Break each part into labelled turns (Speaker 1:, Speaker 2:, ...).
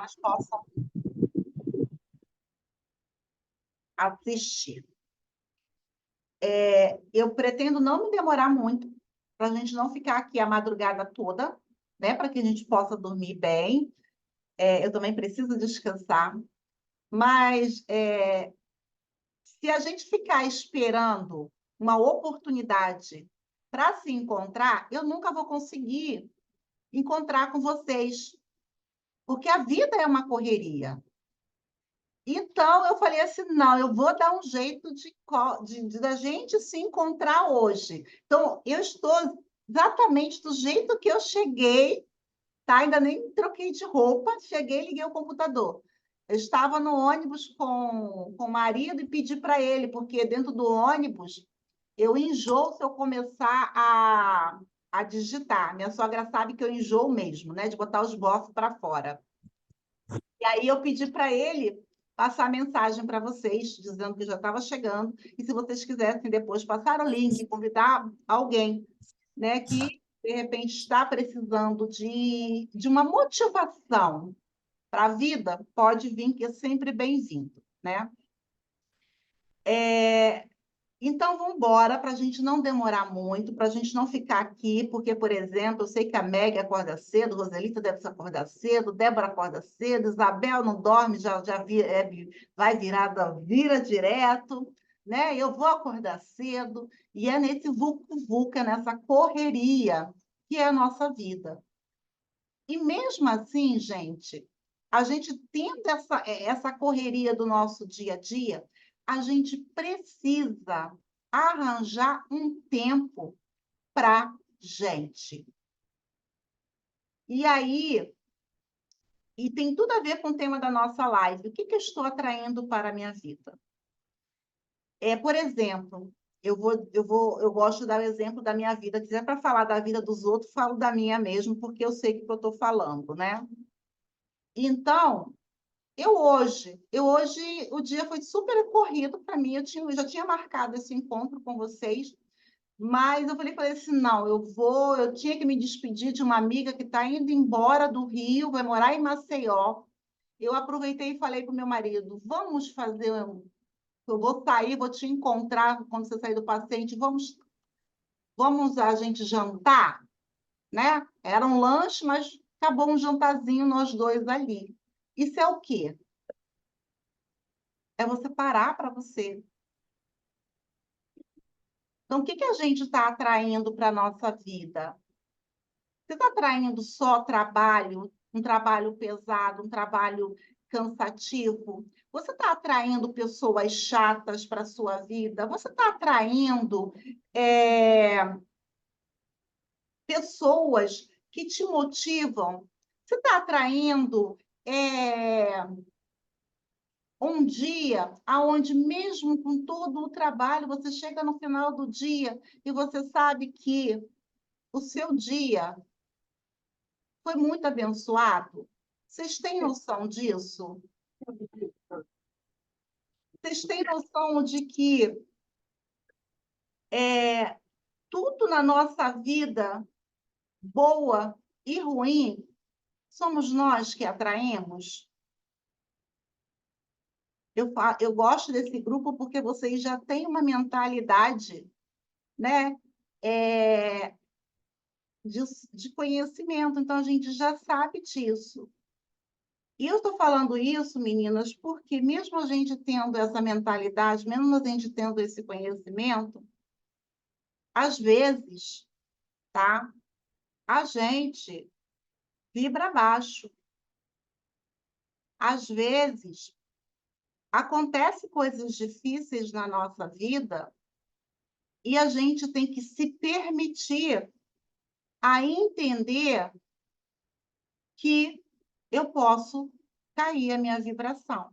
Speaker 1: demais possam assistir. Eu pretendo não me demorar muito, para a gente não ficar aqui a madrugada toda, né? Para que a gente possa dormir bem. Eu também preciso descansar. Mas se a gente ficar esperando uma oportunidade para se encontrar, eu nunca vou conseguir encontrar com vocês, porque a vida é uma correria. Então, eu falei assim, não, eu vou dar um jeito de da gente se encontrar hoje. Então, eu estou exatamente do jeito que eu cheguei, tá? Ainda nem troquei de roupa, cheguei e liguei o computador. Eu estava no ônibus com o marido e pedi para ele, porque dentro do ônibus eu enjoo se eu começar a digitar. Minha sogra sabe que eu enjoo mesmo, né? De botar os bofos para fora. E aí eu pedi para ele passar mensagem para vocês, dizendo que já estava chegando, e se vocês quisessem depois passar o link, convidar alguém, né, que de repente está precisando de uma motivação para a vida, pode vir, que é sempre bem-vindo, né? Então, vamos embora, para a gente não demorar muito, para a gente não ficar aqui, porque, por exemplo, eu sei que a Meg acorda cedo, Roselita deve acordar cedo, Débora acorda cedo, Isabel não dorme, vai virada, vira direto, né? Eu vou acordar cedo, e é nesse vulco-vulca, nessa correria, que é a nossa vida. E mesmo assim, gente, a gente tendo essa correria do nosso dia a dia, a gente precisa arranjar um tempo para gente. E aí, e tem tudo a ver com o tema da nossa live. O que eu estou atraindo para a minha vida? Por exemplo, eu gosto de dar o exemplo da minha vida. Se quiser para falar da vida dos outros, falo da minha mesmo, porque eu sei o que eu estou falando, né? Então, eu hoje, o dia foi super corrido para mim, eu já tinha marcado esse encontro com vocês, mas eu falei assim, não, eu tinha que me despedir de uma amiga que está indo embora do Rio, vai morar em Maceió. Eu aproveitei e falei para o meu marido, eu vou sair, vou te encontrar quando você sair do paciente, vamos a gente jantar, né? Era um lanche, mas acabou um jantarzinho nós dois ali. Isso é o quê? É você parar para você. Então, o que a gente está atraindo para a nossa vida? Você está atraindo só trabalho, um trabalho pesado, um trabalho cansativo? Você está atraindo pessoas chatas para a sua vida? Você está atraindo pessoas que te motivam? Você está atraindo um dia aonde mesmo com todo o trabalho, você chega no final do dia e você sabe que o seu dia foi muito abençoado? Vocês têm noção disso? Vocês têm noção de que tudo na nossa vida, boa e ruim, somos nós que atraímos? Eu gosto desse grupo porque vocês já têm uma mentalidade, né? De conhecimento, então a gente já sabe disso. E eu estou falando isso, meninas, porque mesmo a gente tendo essa mentalidade, mesmo a gente tendo esse conhecimento, às vezes, tá? A gente vibra baixo. Às vezes, acontece coisas difíceis na nossa vida e a gente tem que se permitir a entender que eu posso cair a minha vibração.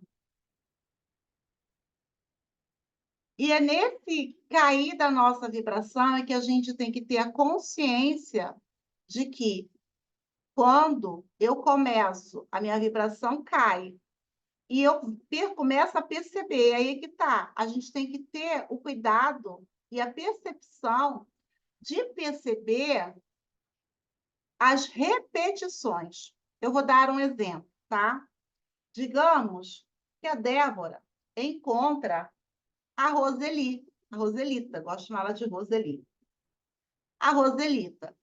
Speaker 1: E é nesse cair da nossa vibração é que a gente tem que ter a consciência de que quando eu começo, a minha vibração cai, e eu começo a perceber, aí que tá, a gente tem que ter o cuidado e a percepção de perceber as repetições. Eu vou dar um exemplo, tá? Digamos que a Débora encontra a Roseli, a Roselita, gosto de chamar ela de Roseli. A Roselita.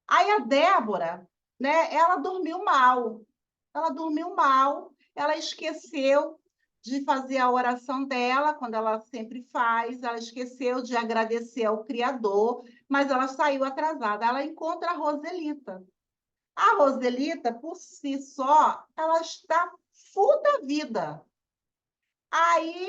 Speaker 1: Aí a Débora, né, ela dormiu mal. Ela dormiu mal, ela esqueceu de fazer a oração dela, quando ela sempre faz, ela esqueceu de agradecer ao Criador, mas ela saiu atrasada. Ela encontra a Roselita. A Roselita, por si só, ela está full da vida. Aí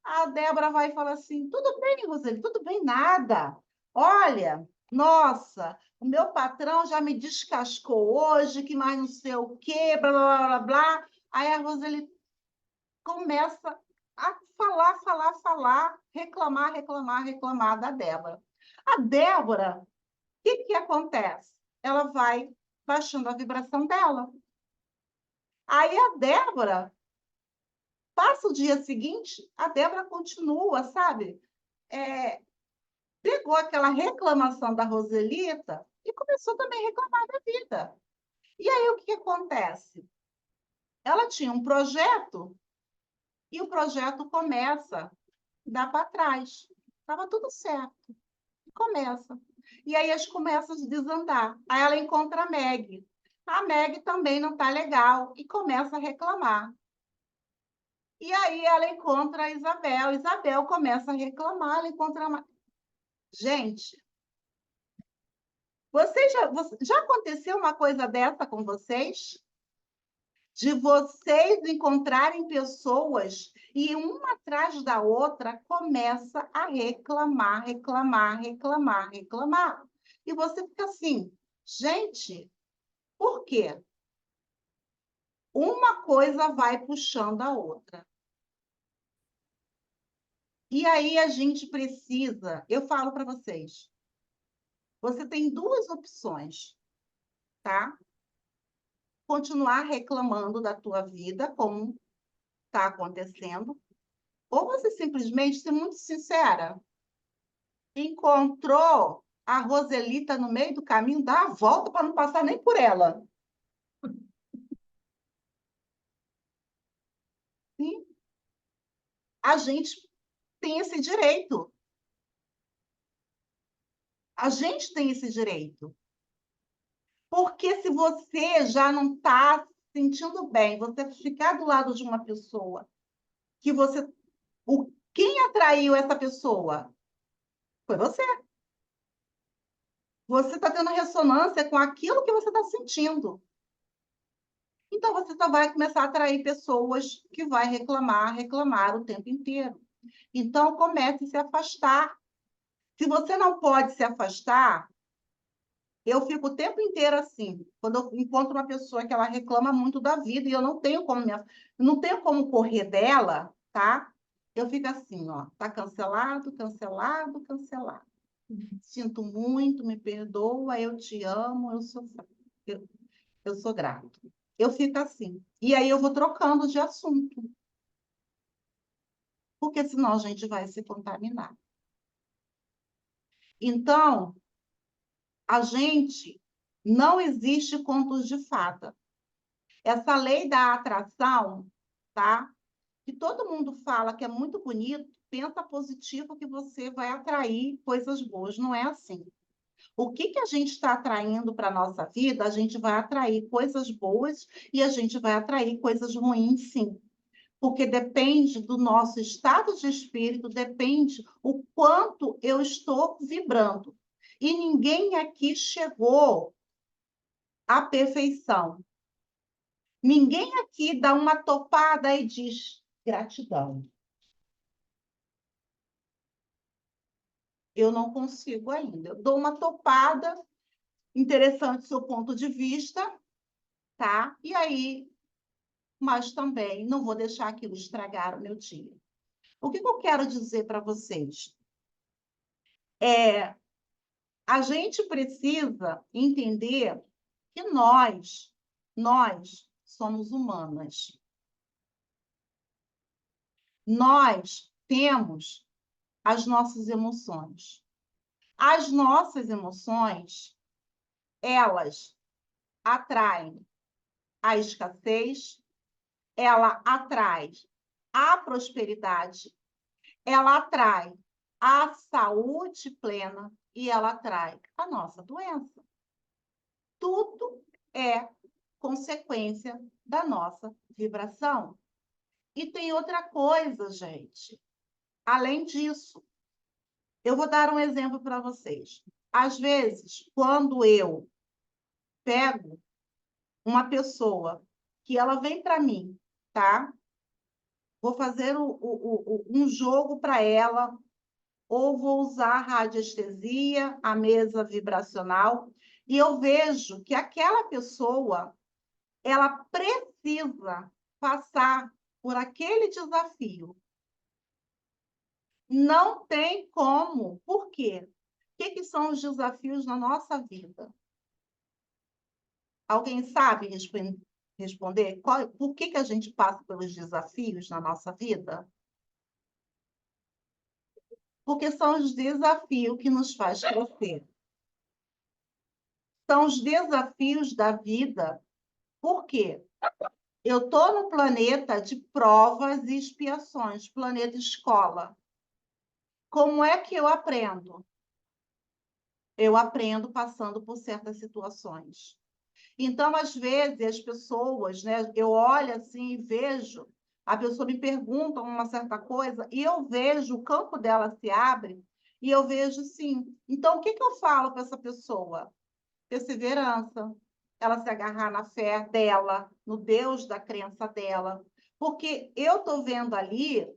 Speaker 1: a Débora vai e fala assim: tudo bem, Roseli, tudo bem, nada. Olha, nossa, o meu patrão já me descascou hoje, que mais não sei o quê, blá, blá, blá, blá. Aí a Roseli começa a falar, reclamar, reclamar, reclamar da Débora. A Débora, o que acontece? Ela vai baixando a vibração dela. Aí a Débora passa o dia seguinte, a Débora continua, sabe? É, pegou aquela reclamação da Roselita e começou também a reclamar da vida. E aí o que acontece? Ela tinha um projeto e o projeto começa a dar para trás. Estava tudo certo. Começa. E aí as começam a desandar. Aí ela encontra a Meg. A Meg também não está legal e começa a reclamar. E aí ela encontra a Isabel. Isabel começa a reclamar, ela encontra uma... Gente, já aconteceu uma coisa dessa com vocês? De vocês encontrarem pessoas e uma atrás da outra começa a reclamar, reclamar, reclamar, reclamar. E você fica assim, gente, por quê? Uma coisa vai puxando a outra. E aí a gente precisa, eu falo para vocês, você tem duas opções, tá? Continuar reclamando da tua vida, como está acontecendo, ou você simplesmente ser muito sincera. Encontrou a Roselita no meio do caminho, dá a volta para não passar nem por ela. Sim, a gente tem esse direito. A gente tem esse direito. Porque se você já não está se sentindo bem, você ficar do lado de uma pessoa que você. Quem atraiu essa pessoa? Foi você. Você está tendo ressonância com aquilo que você está sentindo. Então, você só vai começar a atrair pessoas que vai reclamar, reclamar o tempo inteiro. Então, comece a se afastar. Se você não pode se afastar, eu fico o tempo inteiro assim. Quando eu encontro uma pessoa que ela reclama muito da vida e eu não tenho como correr dela, tá? Eu fico assim, ó, tá cancelado, cancelado, cancelado. Sinto muito, me perdoa, eu te amo, eu, eu sou grato. Eu fico assim. E aí eu vou trocando de assunto, porque senão a gente vai se contaminar. Então, a gente não existe contos de fada. Essa lei da atração, tá? Que todo mundo fala que é muito bonito, pensa positivo que você vai atrair coisas boas. Não é assim. O que a gente está atraindo para a nossa vida, a gente vai atrair coisas boas e a gente vai atrair coisas ruins, sim. Porque depende do nosso estado de espírito, depende o quanto eu estou vibrando. E ninguém aqui chegou à perfeição. Ninguém aqui dá uma topada e diz gratidão. Eu não consigo ainda. Eu dou uma topada, interessante seu ponto de vista, tá? E aí, mas também não vou deixar aquilo estragar o meu dia. O que eu quero dizer para vocês? A gente precisa entender que nós somos humanas. Nós temos as nossas emoções. As nossas emoções, elas atraem a escassez, ela atrai a prosperidade, ela atrai a saúde plena e ela atrai a nossa doença. Tudo é consequência da nossa vibração. E tem outra coisa, gente. Além disso, eu vou dar um exemplo para vocês. Às vezes, quando eu pego uma pessoa que ela vem para mim, tá? Vou fazer um jogo para ela, ou vou usar a radiestesia, a mesa vibracional, e eu vejo que aquela pessoa, ela precisa passar por aquele desafio. Não tem como. Por quê? O que são os desafios na nossa vida? Alguém sabe responder? Por que a gente passa pelos desafios na nossa vida? Porque são os desafios que nos faz crescer. São os desafios da vida. Por quê? Eu estou no planeta de provas e expiações, planeta escola. Como é que eu aprendo? Eu aprendo passando por certas situações. Então, às vezes, as pessoas, né, eu olho assim e vejo, a pessoa me pergunta uma certa coisa, e eu vejo o campo dela se abre, e eu vejo sim. Então, o que eu falo para essa pessoa? Perseverança, ela se agarrar na fé dela, no Deus da crença dela. Porque eu estou vendo ali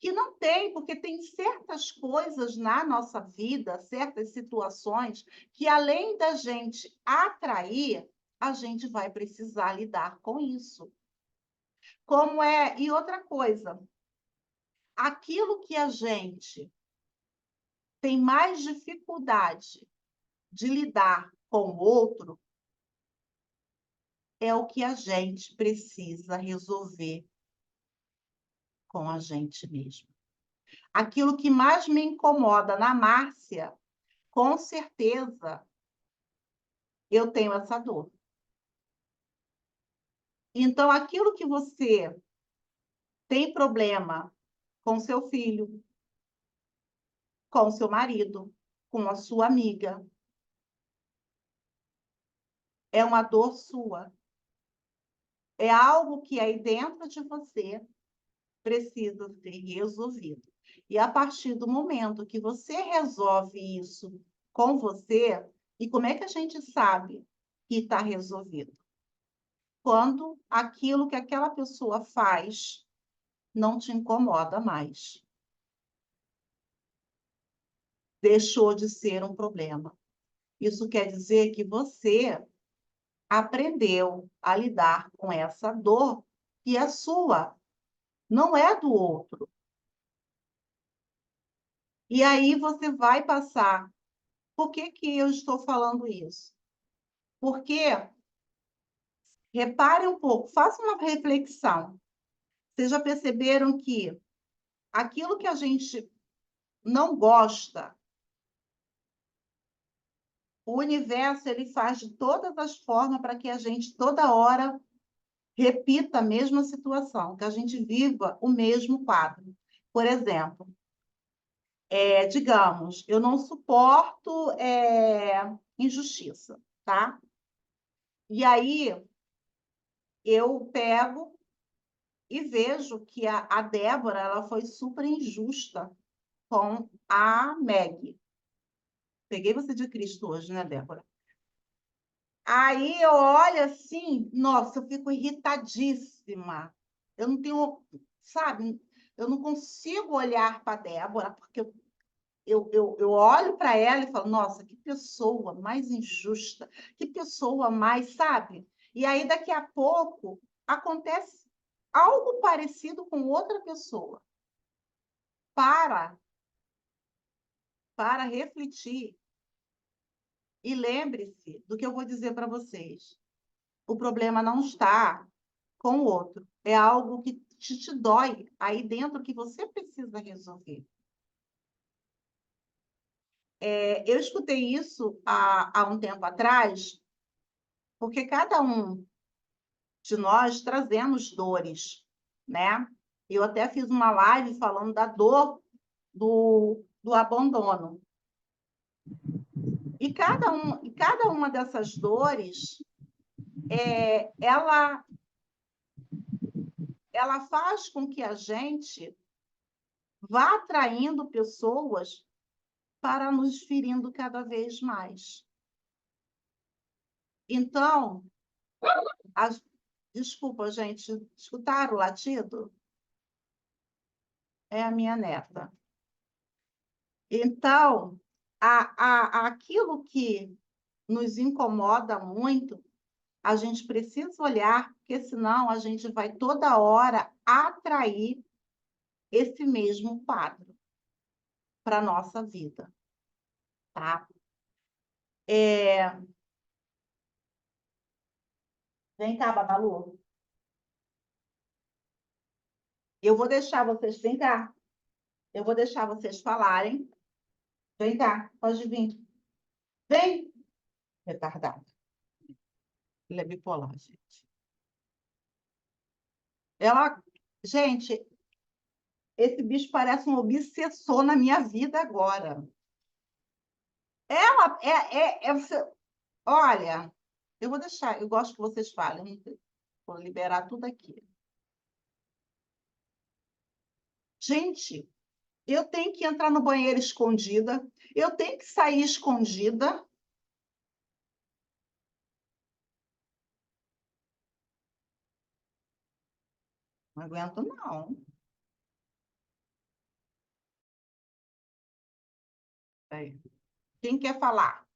Speaker 1: que não tem, porque tem certas coisas na nossa vida, certas situações, que além da gente atrair, a gente vai precisar lidar com isso. Como é? E outra coisa, aquilo que a gente tem mais dificuldade de lidar com o outro é o que a gente precisa resolver com a gente mesmo. Aquilo que mais me incomoda na Márcia, com certeza, eu tenho essa dor. Então, aquilo que você tem problema com seu filho, com seu marido, com a sua amiga, é uma dor sua. É algo que aí dentro de você precisa ser resolvido. E a partir do momento que você resolve isso com você, e como é que a gente sabe que está resolvido? Quando aquilo que aquela pessoa faz não te incomoda mais. Deixou de ser um problema. Isso quer dizer que você aprendeu a lidar com essa dor que é sua, não é do outro. E aí você vai passar. Por que eu estou falando isso? Porque, repare um pouco, faça uma reflexão. Vocês já perceberam que aquilo que a gente não gosta, o universo ele faz de todas as formas para que a gente toda hora repita a mesma situação, que a gente viva o mesmo quadro. Por exemplo, digamos, eu não suporto injustiça, tá? E aí eu pego e vejo que a Débora ela foi super injusta com a Meg. Peguei você de Cristo hoje, né, Débora? Aí eu olho assim, nossa, eu fico irritadíssima. Eu não tenho, sabe, eu não consigo olhar para a Débora, porque eu olho para ela e falo, nossa, que pessoa mais injusta, que pessoa mais, sabe? E aí, daqui a pouco, acontece algo parecido com outra pessoa. Para, para refletir e lembre-se do que eu vou dizer para vocês. O problema não está com o outro, é algo que te dói aí dentro que você precisa resolver. Eu escutei isso há um tempo atrás, porque cada um de nós trazemos dores. né? Eu até fiz uma live falando da dor do abandono. E cada uma dessas dores, ela faz com que a gente vá atraindo pessoas para nos ferindo cada vez mais. Então, desculpa, gente, escutaram o latido? É a minha neta. Então, aquilo que nos incomoda muito, a gente precisa olhar, porque senão a gente vai toda hora atrair esse mesmo quadro para a nossa vida, tá? Vem cá, Babalu. Eu vou deixar vocês, vem cá. Eu vou deixar vocês falarem. Vem cá, pode vir. Vem, retardado. Ele é bipolar, gente. Gente, esse bicho parece um obsessor na minha vida agora. Olha, eu vou deixar, eu gosto que vocês falem. Vou liberar tudo aqui. Gente, eu tenho que entrar no banheiro escondida, eu tenho que sair escondida. Não aguento, não. Aí. Quem quer falar?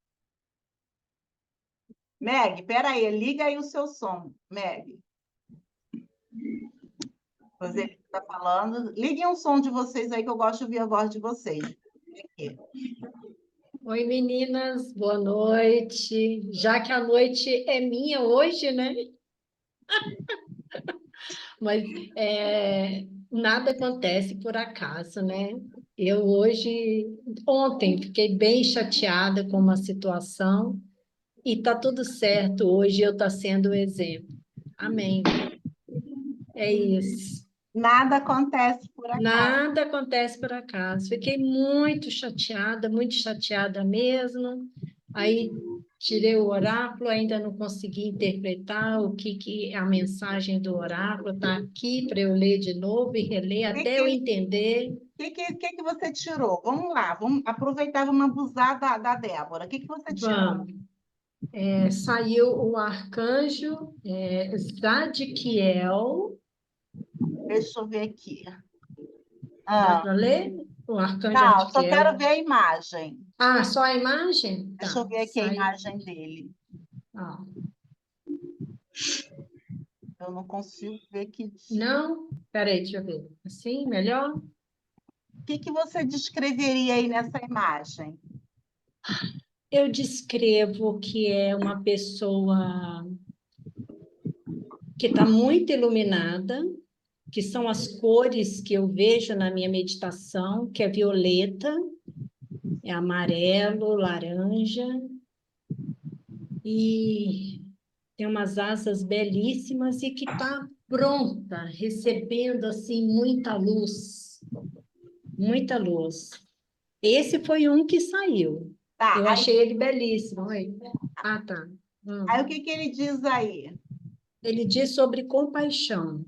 Speaker 1: Meg, peraí, liga aí o seu som, Meg. Pois ele está falando. Liguem o som de vocês aí, que eu gosto de ouvir a voz de vocês. Aqui.
Speaker 2: Oi, meninas, boa noite. Já que a noite é minha hoje, né? Mas nada acontece por acaso, né? Eu ontem, fiquei bem chateada com uma situação e tá tudo certo. Hoje eu estou sendo o exemplo. Amém. É isso.
Speaker 1: Nada acontece por acaso.
Speaker 2: Nada acontece por acaso. Fiquei muito chateada mesmo. Aí tirei o oráculo, ainda não consegui interpretar o que a mensagem do oráculo está aqui para eu ler de novo e reler até eu entender.
Speaker 1: O que você tirou? Vamos lá, vamos aproveitar, vamos abusar da Débora. O que você tirou?
Speaker 2: Vamos. Saiu o arcanjo Zadkiel.
Speaker 1: Deixa eu ver aqui.
Speaker 2: Dá para ler? O arcanjo
Speaker 1: Não, só
Speaker 2: Zadkiel.
Speaker 1: quero ver a imagem.
Speaker 2: Ah, só a imagem?
Speaker 1: Deixa
Speaker 2: Tá,
Speaker 1: eu ver aqui a imagem dele.
Speaker 2: Ah.
Speaker 1: Eu não consigo ver que.
Speaker 2: Não? Peraí, deixa eu ver. Assim, melhor?
Speaker 1: O que você descreveria aí nessa imagem?
Speaker 2: Eu descrevo que é uma pessoa que está muito iluminada, que são as cores que eu vejo na minha meditação, que é violeta, é amarelo, laranja, e tem umas asas belíssimas e que está pronta, recebendo assim muita luz, muita luz. Esse foi um que saiu.
Speaker 1: Tá,
Speaker 2: Eu achei ele belíssimo. Oi. Ah, tá.
Speaker 1: Aí o que ele diz aí?
Speaker 2: Ele diz sobre compaixão.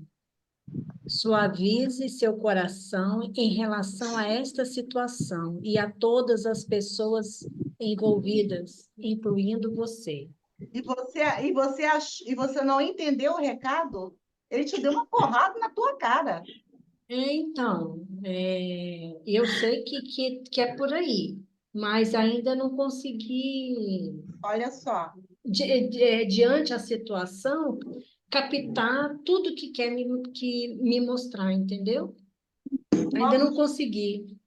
Speaker 2: Suavize seu coração em relação a esta situação e a todas as pessoas envolvidas, incluindo você.
Speaker 1: E você não entendeu o recado? Ele te deu uma porrada na tua cara.
Speaker 2: Então, eu sei que é por aí, mas ainda não consegui,
Speaker 1: Olha só.
Speaker 2: diante da situação, captar tudo que quer que me mostrar, entendeu? Ainda não consegui.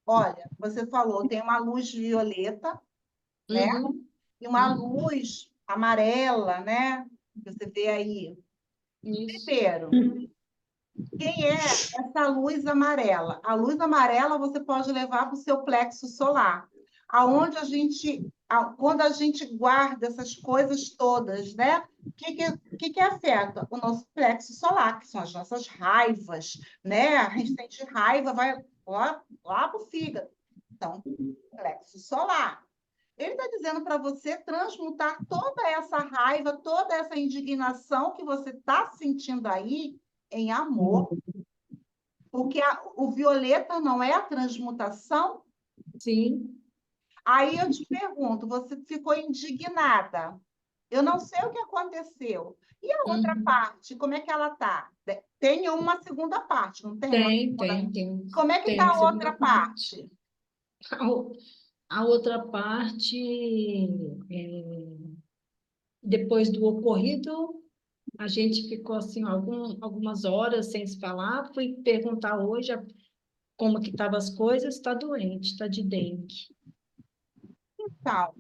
Speaker 1: Olha, você falou, tem uma luz violeta, né?
Speaker 2: Uhum.
Speaker 1: E uma luz amarela, né? Que você vê aí.
Speaker 2: Isso.
Speaker 1: Primeiro, quem é essa luz amarela? A luz amarela você pode levar para o seu plexo solar, aonde a gente quando a gente guarda essas coisas todas, né? O que afeta? O nosso plexo solar, que são as nossas raivas, né? A gente sente raiva, vai lá para o fígado. Então, plexo solar. Ele está dizendo para você transmutar toda essa raiva, toda essa indignação que você está sentindo aí em amor, porque o violeta não é a transmutação?
Speaker 2: Sim.
Speaker 1: Aí eu te pergunto, você ficou indignada. Eu não sei o que aconteceu. E a outra parte, como é que ela está? Tem uma segunda parte, não tem uma
Speaker 2: Tem,
Speaker 1: segunda?
Speaker 2: tem, tem.
Speaker 1: Como é que
Speaker 2: Tem
Speaker 1: está
Speaker 2: uma
Speaker 1: a outra
Speaker 2: segunda parte.
Speaker 1: parte?
Speaker 2: A outra parte, é, depois do ocorrido, a gente ficou assim algumas horas sem se falar. Fui perguntar hoje como que estavam as coisas. Está doente, está de dengue.
Speaker 1: Então,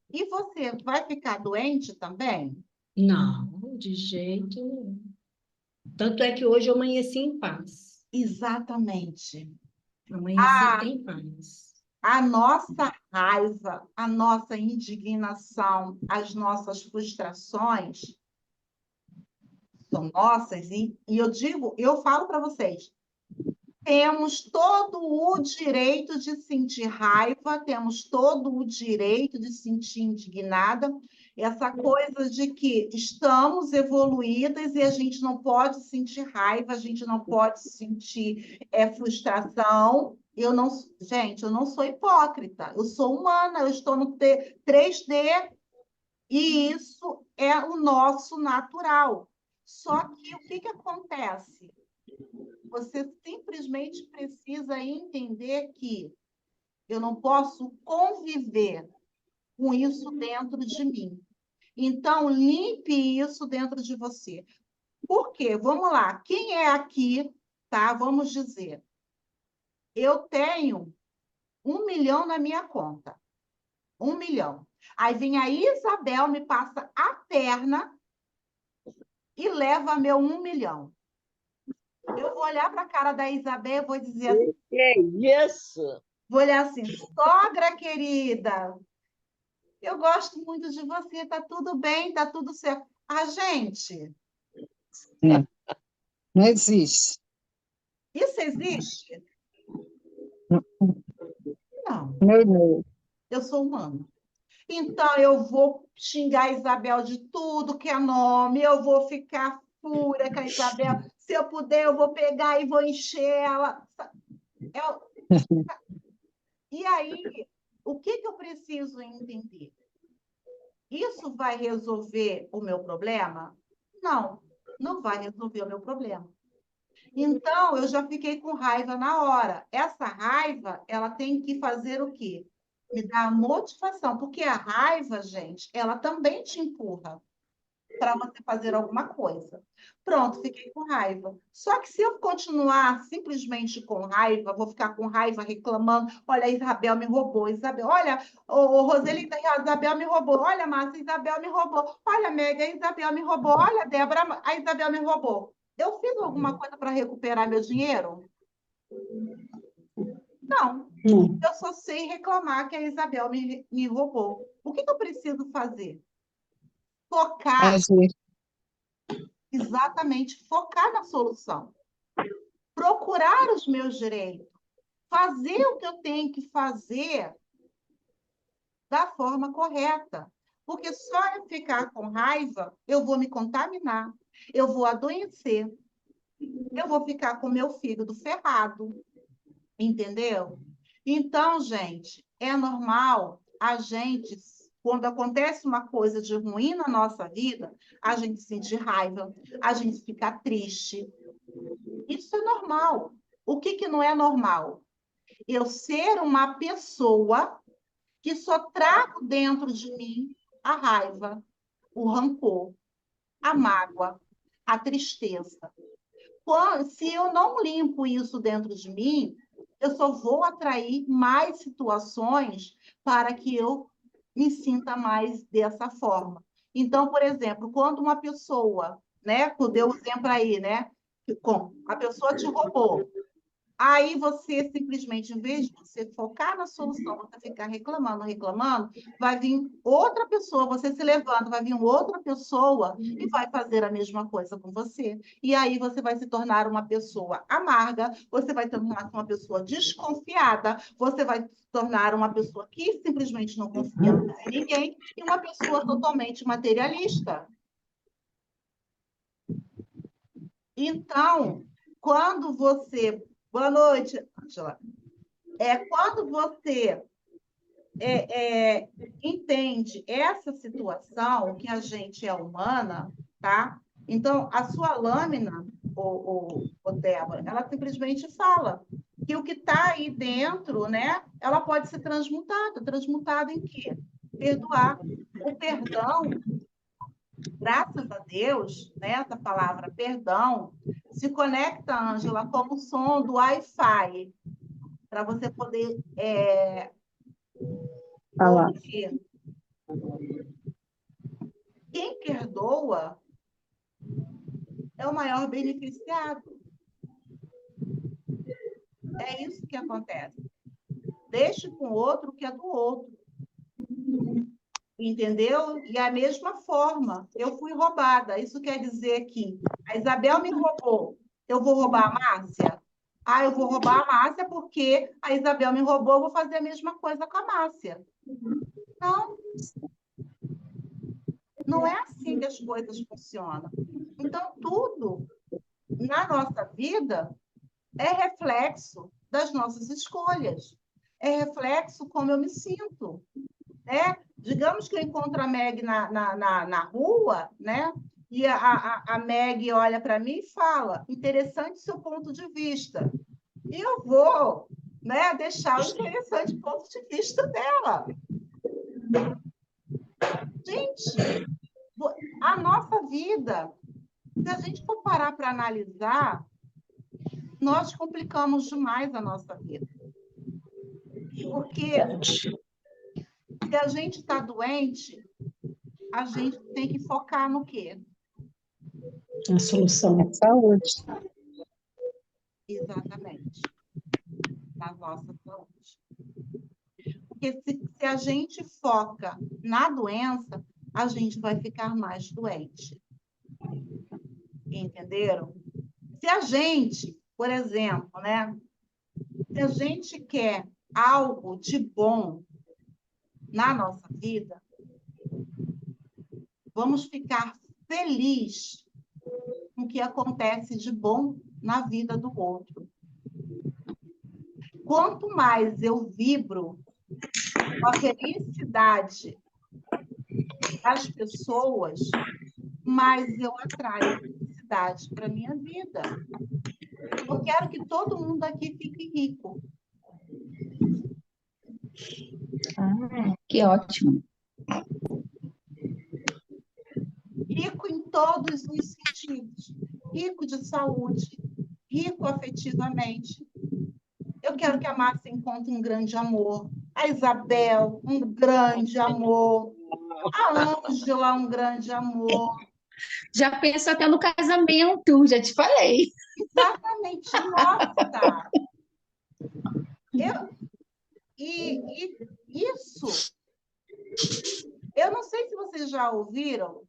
Speaker 1: e você vai ficar doente também?
Speaker 2: Não, de jeito nenhum. Tanto é que hoje eu amanheci em paz.
Speaker 1: Exatamente.
Speaker 2: Amanheci em paz.
Speaker 1: A nossa raiva, a nossa indignação, as nossas frustrações são nossas, e eu falo para vocês, temos todo o direito de sentir raiva, temos todo o direito de sentir indignada. Essa coisa de que estamos evoluídas e a gente não pode sentir raiva, a gente não pode sentir frustração. Gente, eu não sou hipócrita, eu sou humana, eu estou no 3D e isso é o nosso natural. Só que o que acontece? Você simplesmente precisa entender que eu não posso conviver com isso dentro de mim. Então, limpe isso dentro de você. Por quê? Vamos lá. Quem é aqui, tá? Vamos dizer, eu tenho 1 milhão na minha conta. 1 milhão. Aí vem a Isabel, me passa a perna e leva meu 1 milhão. Eu vou olhar para a cara da Isabel e vou dizer assim,
Speaker 3: Que é isso?
Speaker 1: vou olhar assim, sogra querida, eu gosto muito de você, tá tudo bem, tá tudo certo. A gente,
Speaker 4: Não existe.
Speaker 1: isso existe? Não,
Speaker 4: Meu Deus.
Speaker 1: eu sou humana. Então, eu vou xingar a Isabel de tudo que é nome, eu vou ficar fúria com a Isabel. Se eu puder, eu vou pegar e vou encher ela. E aí, o que eu preciso entender? Isso vai resolver o meu problema? Não, não vai resolver o meu problema. Então, eu já fiquei com raiva na hora. Essa raiva, ela tem que fazer o quê? Me dar motivação, porque a raiva, gente, ela também te empurra para você fazer alguma coisa. Pronto, fiquei com raiva. Só que se eu continuar simplesmente com raiva, vou ficar com raiva reclamando, olha, a Isabel me roubou, Isabel, olha, Roselita, a Isabel me roubou, olha, Márcia, a Isabel me roubou, olha, Meg, a Isabel me roubou, olha, Débora, a Isabel me roubou. Eu fiz alguma coisa para recuperar meu dinheiro? Não. Eu só sei reclamar que a Isabel me roubou. O que eu preciso fazer? Focar,
Speaker 4: Agir.
Speaker 1: exatamente, focar na solução. Procurar os meus direitos. Fazer o que eu tenho que fazer da forma correta. Porque só eu ficar com raiva, eu vou me contaminar, eu vou adoecer, eu vou ficar com meu fígado ferrado. Entendeu? Então, gente, é normal a gente, quando acontece uma coisa de ruim na nossa vida, a gente sentir raiva, a gente ficar triste. Isso é normal. O que não é normal? Eu ser uma pessoa que só trago dentro de mim a raiva, o rancor, a mágoa, a tristeza. Se eu não limpo isso dentro de mim, eu só vou atrair mais situações para que eu me sinta mais dessa forma. Então, por exemplo, quando uma pessoa, né, deu o exemplo aí, né, a pessoa te roubou, Aí você simplesmente, em vez de você focar na solução, você ficar reclamando, reclamando, vai vir outra pessoa, você se levanta, vai vir outra pessoa e vai fazer a mesma coisa com você. E aí você vai se tornar uma pessoa amarga, você vai se tornar uma pessoa desconfiada, você vai se tornar uma pessoa que simplesmente não confia em ninguém e uma pessoa totalmente materialista. Então, quando você... Boa noite, Ângela. Quando você entende essa situação, que a gente é humana, tá? Então, a sua lâmina, Débora, ela simplesmente fala que o que está aí dentro, né? Ela pode ser transmutada. Transmutada em quê? Perdoar. O perdão, graças a Deus, né, essa palavra perdão, se conecta, Ângela, como o som do Wi-Fi, para você poder
Speaker 4: Falar.
Speaker 1: ouvir. Quem perdoa é o maior beneficiado. É isso que acontece. Deixe com o outro o que é do outro. Entendeu? E a mesma forma, eu fui roubada. Isso quer dizer que a Isabel me roubou. Eu vou roubar a Márcia? Ah, eu vou roubar a Márcia porque a Isabel me roubou, eu vou fazer a mesma coisa com a Márcia. Não. Não é assim que as coisas funcionam. Então, tudo na nossa vida é reflexo das nossas escolhas. É reflexo como eu me sinto. Né? Digamos que eu encontro a Meg na rua, né? E a Meg olha para mim e fala: interessante seu ponto de vista. E eu vou, né, deixar o interessante ponto de vista dela. Gente, a nossa vida, se a gente for parar para analisar, nós complicamos demais a nossa vida. Porque se a gente está doente, a gente tem que focar no quê?
Speaker 4: A solução é saúde.
Speaker 1: Exatamente. Na nossa saúde. Porque se a gente foca na doença, a gente vai ficar mais doente. Entenderam? Se a gente, por exemplo, né? Se a gente quer algo de bom na nossa vida, vamos ficar felizes com o que acontece de bom na vida do outro. Quanto mais eu vibro com a felicidade das pessoas, mais eu atraio felicidade para a minha vida. Eu quero que todo mundo aqui fique rico.
Speaker 4: Que ótimo.
Speaker 1: Rico em todos os sentidos. Rico de saúde, rico afetivamente. Eu quero que a Márcia encontre um grande amor. A Isabel, um grande amor. A Ângela, um grande amor.
Speaker 4: Já penso até no casamento, já te falei.
Speaker 1: Exatamente. Nossa! Isso, eu não sei se vocês já ouviram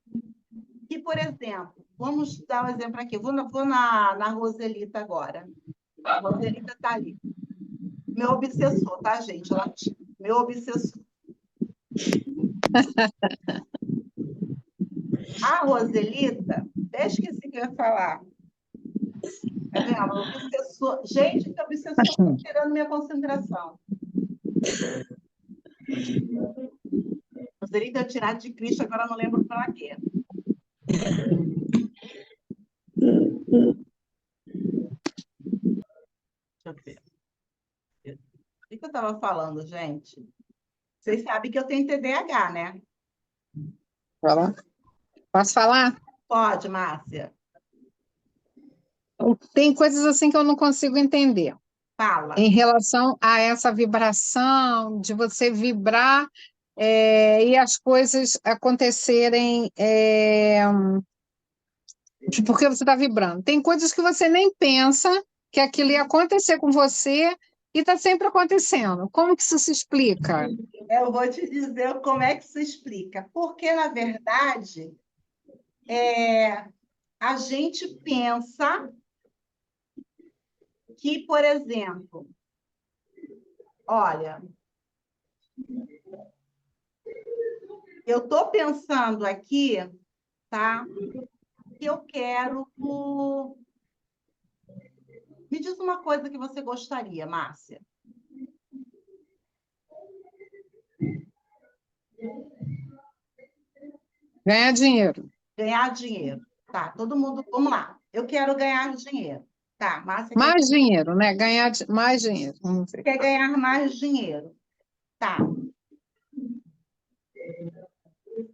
Speaker 1: que, por exemplo, vamos dar um exemplo aqui. Vou na Roselita agora. A Roselita está ali. Meu obsessor, tá, gente? Meu obsessor. A Roselita, até esqueci que eu ia falar. Tá vendo? Obsessor. Gente, esse obsessor está tirando minha concentração. Roselita eu tirar de Cristo, agora não lembro para quê. Deixa eu ver. O que eu estava falando, gente? Vocês sabem que eu tenho TDAH, né?
Speaker 5: Posso falar?
Speaker 1: Pode, Márcia.
Speaker 5: Tem coisas assim que eu não consigo entender.
Speaker 1: Fala.
Speaker 5: Em relação a essa vibração, de você vibrar e as coisas acontecerem porque você está vibrando. Tem coisas que você nem pensa que aquilo ia acontecer com você e está sempre acontecendo. Como que isso se explica?
Speaker 1: Eu vou te dizer como é que se explica. Porque, na verdade, a gente pensa que, por exemplo, olha, eu estou pensando aqui, tá? Que eu quero. Me diz uma coisa que você gostaria, Márcia.
Speaker 5: Ganhar dinheiro.
Speaker 1: Ganhar dinheiro. Tá, todo mundo, vamos lá. Eu quero ganhar dinheiro. Tá, Márcia
Speaker 5: Mais dinheiro, né? Mais dinheiro. Vamos ver.
Speaker 1: quer ganhar mais dinheiro. Tá.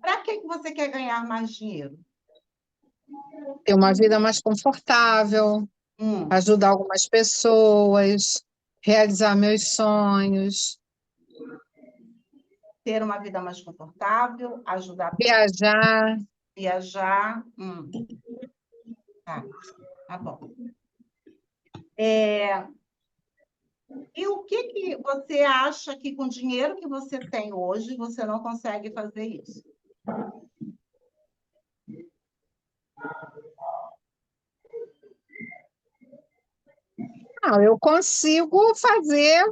Speaker 1: Para que você quer ganhar mais dinheiro?
Speaker 5: Ter uma vida mais confortável, ajudar algumas pessoas, realizar meus sonhos,
Speaker 1: Ter uma vida mais confortável, ajudar a
Speaker 5: viajar.
Speaker 1: viajar. Tá bom. E o que você acha que com o dinheiro que você tem hoje, você não consegue fazer isso?
Speaker 5: Não, eu consigo fazer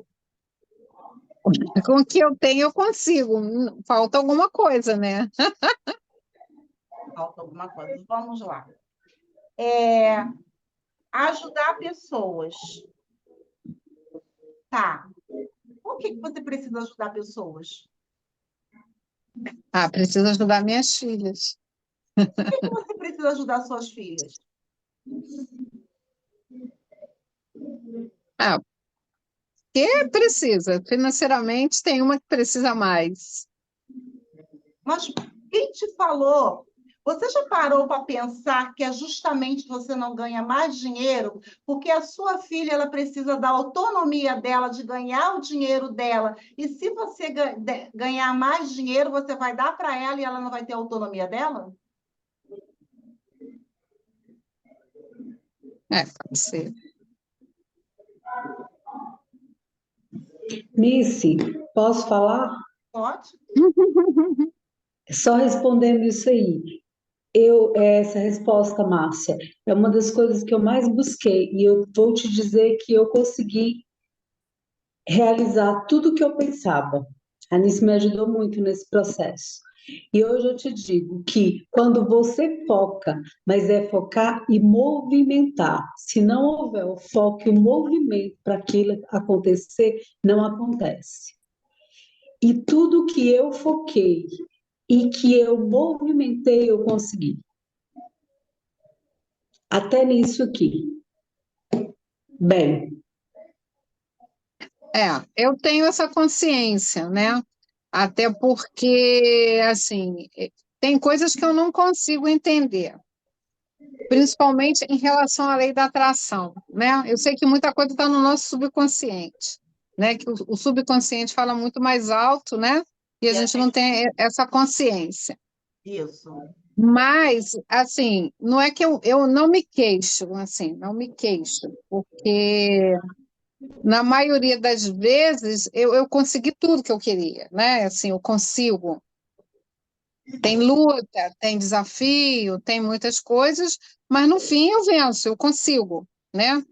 Speaker 5: com o que eu tenho, eu consigo. Falta alguma coisa, né?
Speaker 1: Falta alguma coisa. Vamos lá. Ajudar pessoas. Tá. Por que você precisa ajudar pessoas?
Speaker 5: Ah, preciso ajudar minhas filhas.
Speaker 1: Por que você precisa ajudar suas filhas?
Speaker 5: Ah, porque precisa. Financeiramente, tem uma que precisa mais.
Speaker 1: Mas quem te falou? Você já parou para pensar que é justamente você não ganha mais dinheiro porque a sua filha ela precisa da autonomia dela, de ganhar o dinheiro dela. E se você ganhar mais dinheiro, você vai dar para ela e ela não vai ter a autonomia dela?
Speaker 5: Pode ser.
Speaker 6: Missy, posso falar?
Speaker 1: Pode?
Speaker 6: Só respondendo isso aí. Essa resposta, Márcia, é uma das coisas que eu mais busquei, e eu vou te dizer que eu consegui realizar tudo o que eu pensava. A Anice me ajudou muito nesse processo. E hoje eu te digo que quando você foca, mas é focar e movimentar, se não houver o foco e o movimento para aquilo acontecer, não acontece. E tudo que eu foquei e que eu movimentei, eu consegui. Até nisso aqui. Bem.
Speaker 5: Eu tenho essa consciência, né? Até porque, assim, tem coisas que eu não consigo entender, principalmente em relação à lei da atração, né? Eu sei que muita coisa está no nosso subconsciente, né? Que o subconsciente fala muito mais alto, né? E a gente não tem essa consciência.
Speaker 1: Isso.
Speaker 5: Mas, assim, não é que eu não me queixo, assim, não me queixo, porque na maioria das vezes eu consegui tudo que eu queria, né? Assim, eu consigo. Tem luta, tem desafio, tem muitas coisas, mas no fim eu venço, eu consigo, né?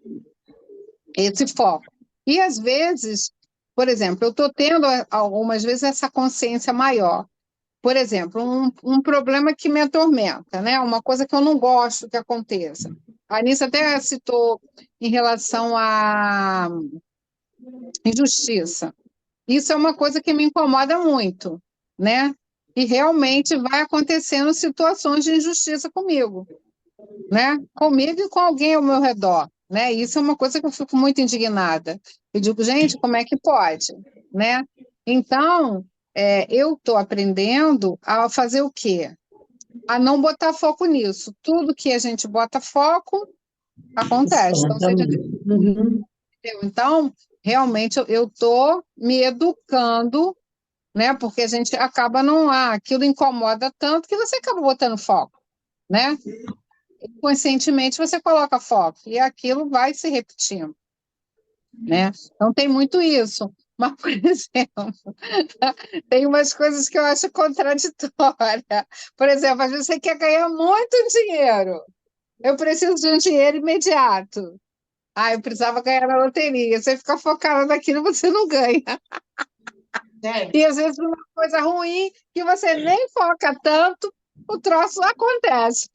Speaker 5: Esse foco. E às vezes, por exemplo, eu estou tendo algumas vezes essa consciência maior. Por exemplo, um problema que me atormenta, né? Uma coisa que eu não gosto que aconteça. A Anitta até citou em relação à injustiça. Isso é uma coisa que me incomoda muito, né? E realmente vai acontecendo situações de injustiça comigo, né? Comigo e com alguém ao meu redor, né? Isso é uma coisa que eu fico muito indignada. Eu digo, gente, como é que pode, né? Então, eu estou aprendendo a fazer o quê? A não botar foco nisso. Tudo que a gente bota foco, acontece. Então, seja Então, realmente, eu estou me educando, né? Porque a gente acaba não... aquilo incomoda tanto que você acaba botando foco, né? conscientemente você coloca foco, e aquilo vai se repetindo, né? Então tem muito isso. Mas, por exemplo, tem umas coisas que eu acho contraditória. Por exemplo, às vezes você quer ganhar muito dinheiro. Eu preciso de um dinheiro imediato. Eu precisava ganhar na loteria. Você fica focado naquilo, você não ganha.
Speaker 1: Gente,
Speaker 5: E às vezes uma coisa ruim que você nem foca tanto, o troço acontece.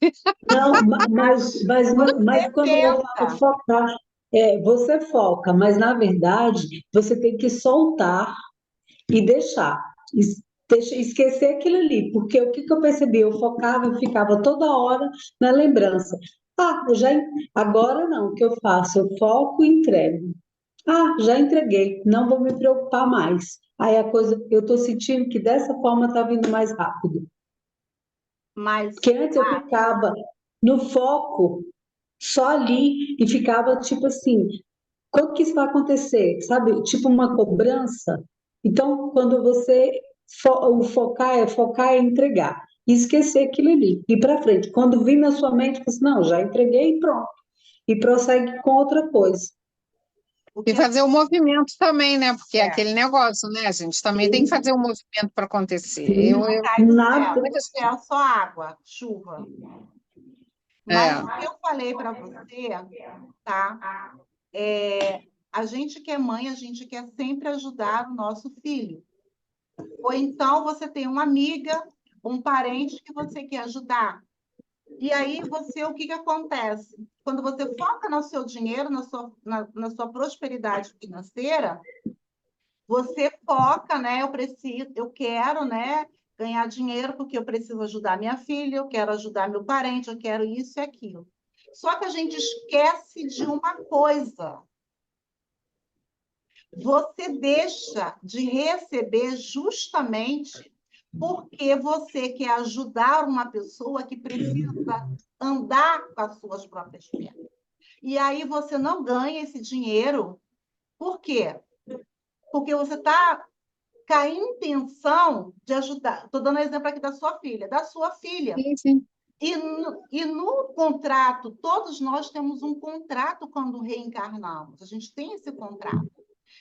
Speaker 6: Não, mas quando eu falo
Speaker 1: pensa.
Speaker 6: focar, você foca, mas na verdade você tem que soltar e deixar. Esquecer aquilo ali, porque o que que eu percebi? Eu focava, eu ficava toda hora na lembrança. Agora não, o que eu faço? Eu foco e entrego. Já entreguei, não vou me preocupar mais. Aí a coisa, eu estou sentindo que dessa forma está vindo mais rápido.
Speaker 1: Mas,
Speaker 6: Porque antes eu ficava no foco, só ali, e ficava tipo assim, quando que isso vai acontecer? Sabe? Tipo uma cobrança. Então, quando você o focar é entregar. E esquecer aquilo ali, ir para frente. Quando vir na sua mente, você, não, já entreguei e pronto. E prossegue com outra coisa.
Speaker 1: o
Speaker 5: E
Speaker 1: que
Speaker 5: fazer o movimento também, né? Porque é
Speaker 1: é?
Speaker 5: aquele negócio, né? A gente também tem que fazer o movimento para acontecer.
Speaker 1: Não cai do céu.
Speaker 6: Nada.
Speaker 1: Do céu só água, chuva. Mas
Speaker 5: É,
Speaker 1: o que eu falei para você, tá? A gente que é mãe, a gente quer sempre ajudar o nosso filho. Ou então você tem uma amiga, um parente que você quer ajudar. E aí o que que acontece? Quando você foca no seu dinheiro, na sua prosperidade financeira, você foca, né? Eu quero, né? Ganhar dinheiro porque eu preciso ajudar minha filha, eu quero ajudar meu parente, eu quero isso e aquilo. Só que a gente esquece de uma coisa. Você deixa de receber justamente porque você quer ajudar uma pessoa que precisa andar com as suas próprias pernas. E aí você não ganha esse dinheiro. Por quê? Porque você está com a intenção de ajudar. Estou dando um exemplo aqui da sua filha. Da sua filha.
Speaker 5: sim, sim.
Speaker 1: E no contrato, todos nós temos um contrato quando reencarnamos. A gente tem esse contrato.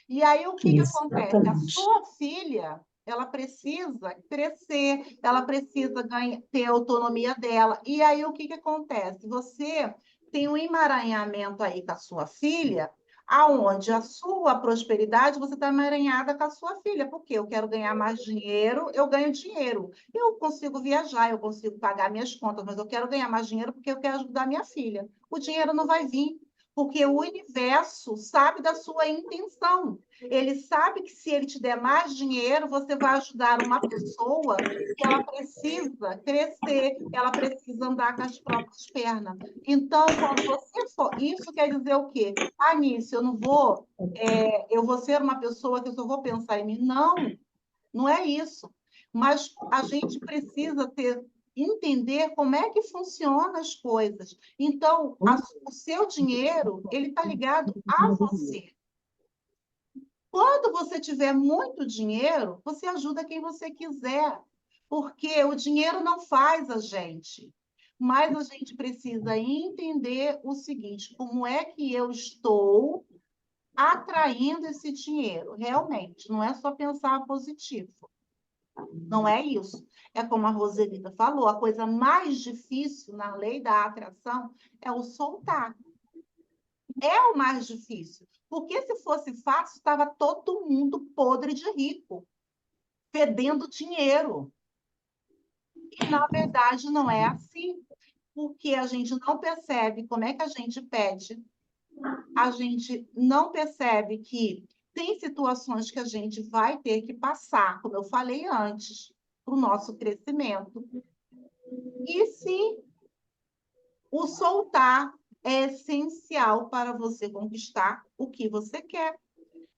Speaker 1: E aí, o que que acontece? A
Speaker 6: Exatamente.
Speaker 1: sua filha, ela precisa crescer, ela precisa ter a autonomia dela. E aí, o que que acontece? Você tem um emaranhamento aí com a sua filha, aonde a sua prosperidade, você está emaranhada com a sua filha. Porque eu quero ganhar mais dinheiro, eu ganho dinheiro. Eu consigo viajar, eu consigo pagar minhas contas, mas eu quero ganhar mais dinheiro porque eu quero ajudar minha filha. O dinheiro não vai vir, porque o universo sabe da sua intenção. Ele sabe que se ele te der mais dinheiro, você vai ajudar uma pessoa que ela precisa crescer, ela precisa andar com as próprias pernas. Então, quando você for, isso quer dizer o quê? Nisso, eu vou ser uma pessoa que eu só vou pensar em mim. Não, não é isso. Mas a gente precisa entender como é que funcionam as coisas. Então, o seu dinheiro, ele está ligado a você. Quando você tiver muito dinheiro, você ajuda quem você quiser, porque o dinheiro não faz a gente. Mas a gente precisa entender o seguinte: como é que eu estou atraindo esse dinheiro? Realmente, não é só pensar positivo. Não é isso. É como a Roselita falou, a coisa mais difícil na lei da atração é o soltar. É o mais difícil. Porque se fosse fácil, estava todo mundo podre de rico, fedendo dinheiro. E, na verdade, não é assim. Porque a gente não percebe como é que a gente pede, a gente não percebe que tem situações que a gente vai ter que passar, como eu falei antes, para o nosso crescimento. E sim, o soltar é essencial para você conquistar o que você quer.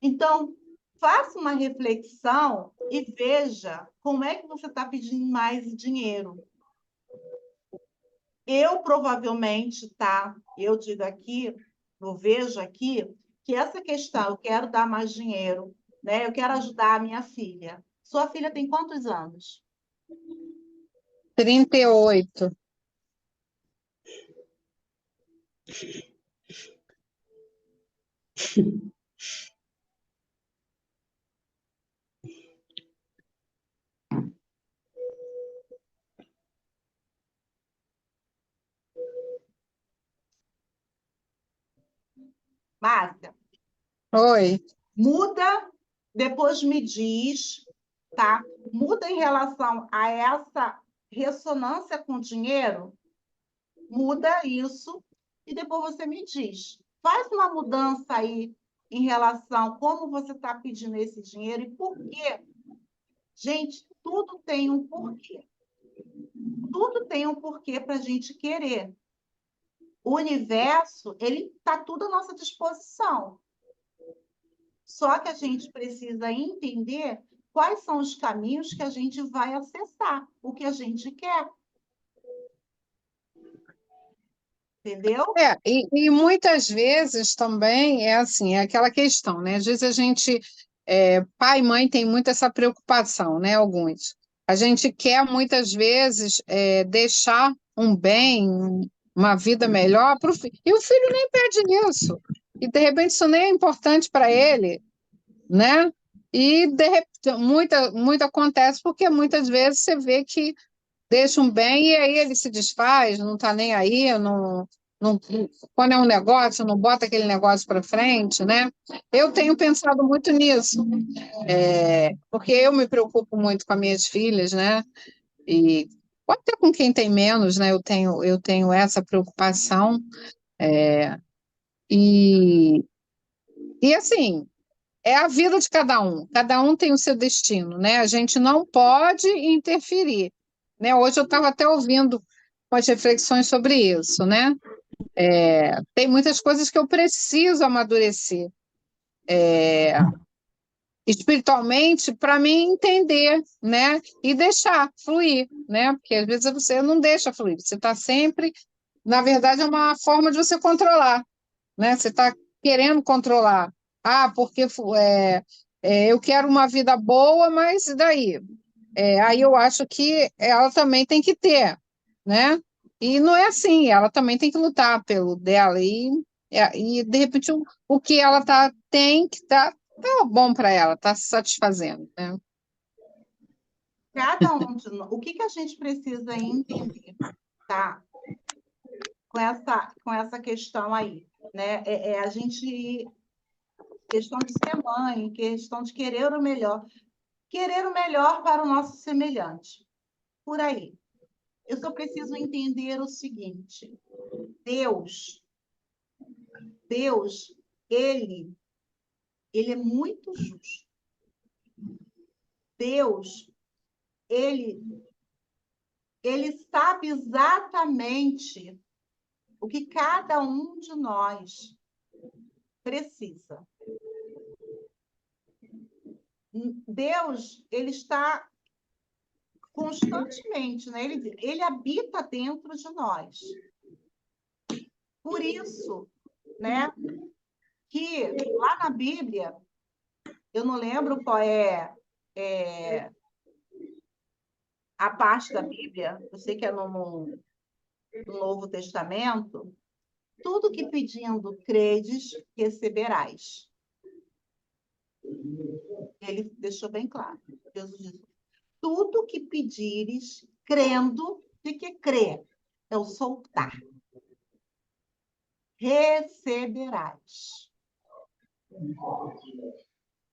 Speaker 1: Então, faça uma reflexão e veja como é que você está pedindo mais dinheiro. Eu provavelmente, tá? Eu digo aqui, eu vejo aqui, que essa questão, eu quero dar mais dinheiro, né? Eu quero ajudar a minha filha. Sua filha tem quantos anos?
Speaker 5: 38.
Speaker 1: Márcia,
Speaker 5: Oi.
Speaker 1: muda, depois me diz, tá? Muda em relação a essa ressonância com o dinheiro, muda isso e depois você me diz. Faz uma mudança aí em relação a como você está pedindo esse dinheiro e por quê. Gente, tudo tem um porquê. Tudo tem um porquê para a gente querer. O universo, ele está tudo à nossa disposição. Só que a gente precisa entender quais são os caminhos que a gente vai acessar, o que a gente quer. Entendeu?
Speaker 5: E muitas vezes também é assim, é aquela questão, né? Às vezes a gente, pai e mãe tem muito essa preocupação, né? Alguns. A gente quer muitas vezes deixar um bem, uma vida melhor para o filho. E o filho nem pede nisso. E de repente isso nem é importante para ele, né? E de repente, muito acontece porque muitas vezes você vê que deixa um bem e aí ele se desfaz, não está nem aí, não, quando é um negócio, não bota aquele negócio para frente, né? Eu tenho pensado muito nisso, porque eu me preocupo muito com as minhas filhas, né? E até com quem tem menos, né? Eu tenho essa preocupação, e, e assim, é a vida de cada um tem o seu destino, né? A gente não pode interferir, né? Hoje eu estava até ouvindo umas reflexões sobre isso, né? Tem muitas coisas que eu preciso amadurecer espiritualmente para mim entender, né? E deixar fluir, né? Porque às vezes você não deixa fluir, você está sempre, na verdade, é uma forma de você controlar, né? Você está querendo controlar. Ah, porque eu quero uma vida boa, mas e daí? Aí eu acho que ela também tem que ter, né? E não é assim, ela também tem que lutar pelo dela. E de repente, o que ela tem que estar tá bom para ela, está se satisfazendo, né?
Speaker 1: Cada um de nós, o que que a gente precisa entender, tá? Com essa questão aí, né? A gente, questão de ser mãe, questão de querer o melhor para o nosso semelhante. Por aí. Eu só preciso entender o seguinte: Deus, Deus, ele é muito justo. Deus, ele, ele sabe exatamente o que cada um de nós precisa. Deus, ele está constantemente, né? Ele habita dentro de nós. Por isso, né, que lá na Bíblia, eu não lembro qual é a parte da Bíblia, eu sei que é no Novo Testamento, tudo que pedindo credes, receberás. Ele deixou bem claro. Jesus disse, tudo que pedires, crendo, de que crer? É o soltar. Receberás.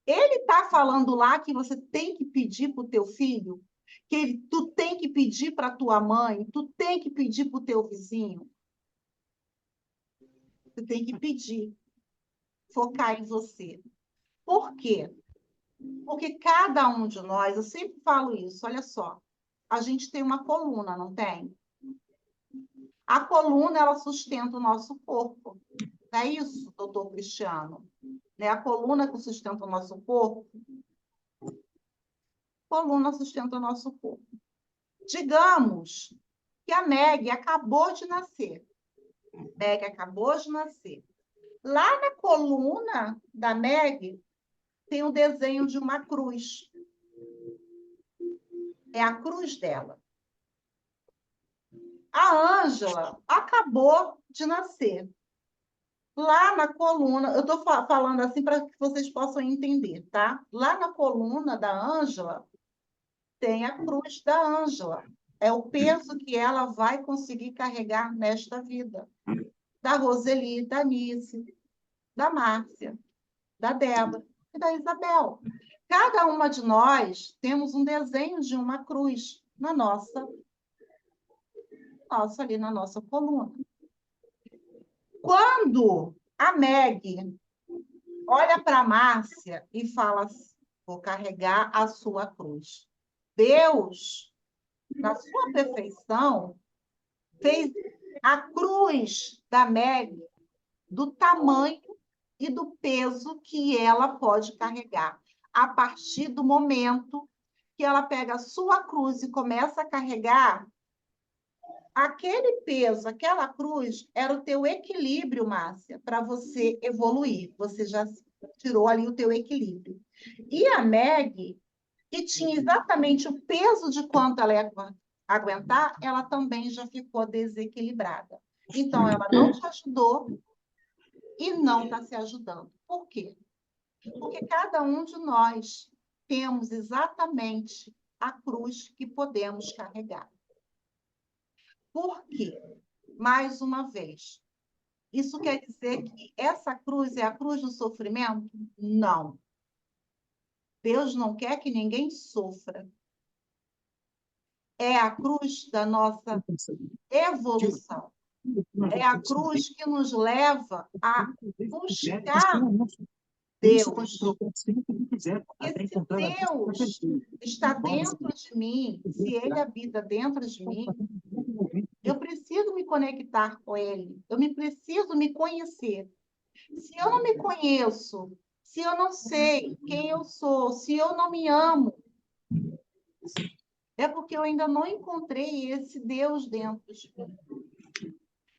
Speaker 1: Ele está falando lá que você tem que pedir para o teu filho, tu tem que pedir para a tua mãe, tu tem que pedir para o teu vizinho. Você tem que pedir, focar em você. Por quê? Porque cada um de nós, eu sempre falo isso, olha só, a gente tem uma coluna, não tem? A coluna, ela sustenta o nosso corpo. Não é isso, doutor Cristiano? Né? A coluna que sustenta o nosso corpo, coluna sustenta o nosso corpo. Digamos que a Meg acabou de nascer. Meg acabou de nascer. Lá na coluna da Meg tem um desenho de uma cruz. É a cruz dela. A Ângela acabou de nascer. Lá na coluna, eu estou falando assim para que vocês possam entender, tá? Lá na coluna da Ângela, tem a cruz da Ângela. É o peso que ela vai conseguir carregar nesta vida. Da Roseli, da Nice, da Márcia, da Débora e da Isabel. Cada uma de nós temos um desenho de uma cruz ali na nossa coluna. Quando a Meg olha para a Márcia e fala assim, vou carregar a sua cruz. Deus, na sua perfeição, fez a cruz da Meg do tamanho e do peso que ela pode carregar. A partir do momento que ela pega a sua cruz e começa a carregar, aquele peso, aquela cruz, era o teu equilíbrio, Márcia, para você evoluir. Você já tirou ali o teu equilíbrio. E a Meg, que tinha exatamente o peso de quanto ela ia aguentar, ela também já ficou desequilibrada. Então, ela não te ajudou e não está se ajudando. Por quê? Porque cada um de nós temos exatamente a cruz que podemos carregar. Por quê? Mais uma vez, isso quer dizer que essa cruz é a cruz do sofrimento? Não. Deus não quer que ninguém sofra. É a cruz da nossa evolução. É a cruz que nos leva a buscar Deus. Porque se Deus está dentro de mim, se Ele habita dentro de mim, eu preciso me conectar com Ele. Preciso me conhecer. Se eu não me conheço, se eu não sei quem eu sou, se eu não me amo, é porque eu ainda não encontrei esse Deus dentro de mim.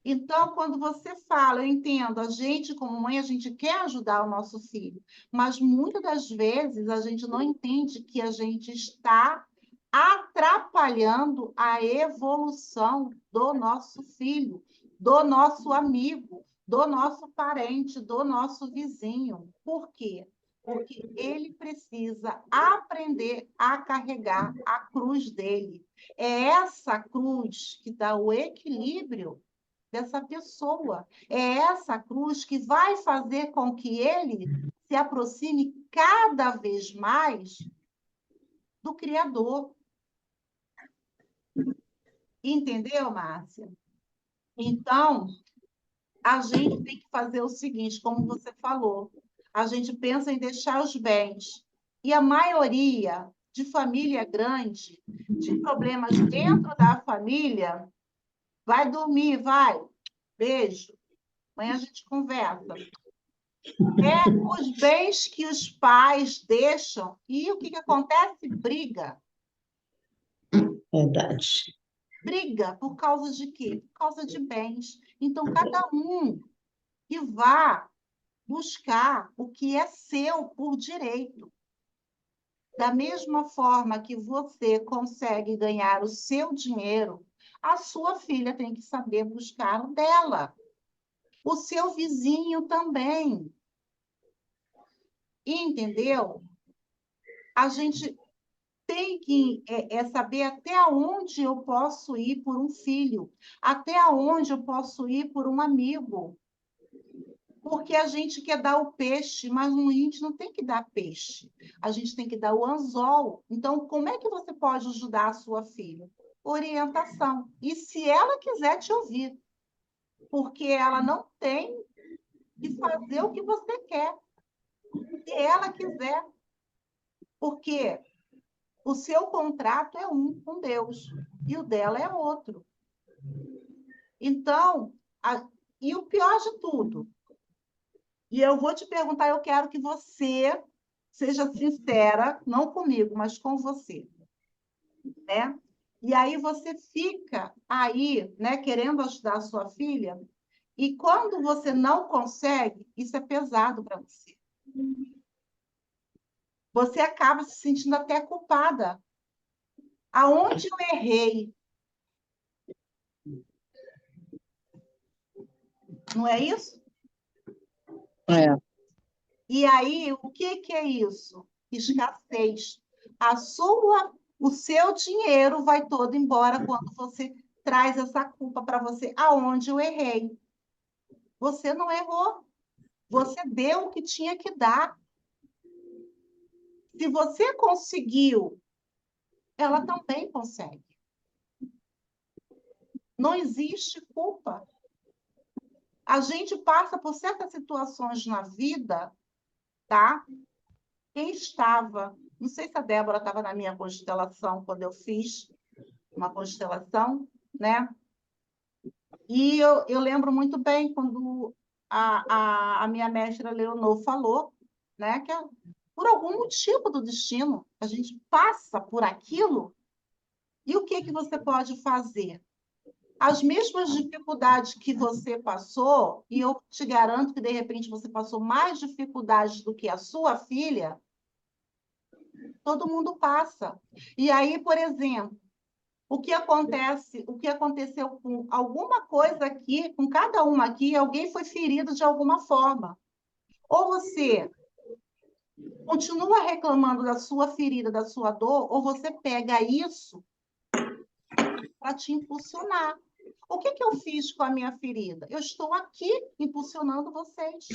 Speaker 1: Então, quando você fala, eu entendo, a gente, como mãe, a gente quer ajudar o nosso filho, mas muitas das vezes a gente não entende que a gente está atrapalhando a evolução do nosso filho, do nosso amigo, do nosso parente, do nosso vizinho. Por quê? Porque ele precisa aprender a carregar a cruz dele. É essa cruz que dá o equilíbrio dessa pessoa. É essa cruz que vai fazer com que ele se aproxime cada vez mais do Criador. Entendeu, Márcia? Então, a gente tem que fazer o seguinte, como você falou, a gente pensa em deixar os bens. E a maioria de família grande, de problemas dentro da família, vai dormir, vai. Beijo. Amanhã a gente conversa. É os bens que os pais deixam. E o que acontece? Briga.
Speaker 6: Verdade.
Speaker 1: Briga por causa de quê? Por causa de bens. Então, cada um que vá buscar o que é seu por direito. Da mesma forma que você consegue ganhar o seu dinheiro, a sua filha tem que saber buscar o dela. O seu vizinho também. Entendeu? A gente tem que saber até onde eu posso ir por um filho, até onde eu posso ir por um amigo. Porque a gente quer dar o peixe, mas a gente não tem que dar peixe. A gente tem que dar o anzol. Então, como é que você pode ajudar a sua filha? Orientação. E se ela quiser te ouvir, porque ela não tem que fazer o que você quer. Se ela quiser. Porque o seu contrato é um com Deus e o dela é outro. Então, e o pior de tudo, e eu vou te perguntar, eu quero que você seja sincera, não comigo, mas com você, né? E aí você fica aí, né, querendo ajudar a sua filha, e quando você não consegue, isso é pesado para você. Você acaba se sentindo até culpada. Aonde eu errei? Não é isso?
Speaker 5: É.
Speaker 1: E aí, o que que é isso? Escassez. O seu dinheiro vai todo embora quando você traz essa culpa para você. Aonde eu errei? Você não errou. Você deu o que tinha que dar. Se você conseguiu, ela também consegue. Não existe culpa. A gente passa por certas situações na vida, tá? Quem estava, não sei se a Débora estava na minha constelação quando eu fiz uma constelação, né? E eu lembro muito bem quando a minha mestra Leonor falou, né, que por algum motivo do destino, a gente passa por aquilo, e o que que você pode fazer? As mesmas dificuldades que você passou, e eu te garanto que, de repente, você passou mais dificuldades do que a sua filha, todo mundo passa. E aí, por exemplo, o que aconteceu com alguma coisa aqui, com cada uma aqui, alguém foi ferido de alguma forma. Ou você continua reclamando da sua ferida, da sua dor, ou você pega isso para te impulsionar. O que que eu fiz com a minha ferida? Eu estou aqui impulsionando vocês.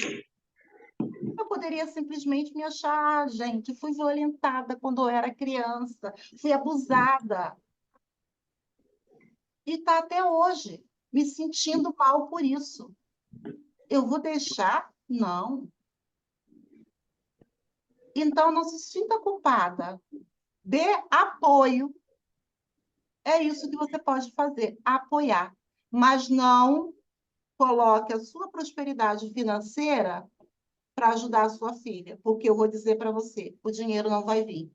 Speaker 1: Eu poderia simplesmente me achar, gente, fui violentada quando eu era criança, fui abusada. E está até hoje me sentindo mal por isso. Eu vou deixar? Não. Então, não se sinta culpada. Dê apoio. É isso que você pode fazer, apoiar. Mas não coloque a sua prosperidade financeira para ajudar a sua filha, porque eu vou dizer para você, o dinheiro não vai vir.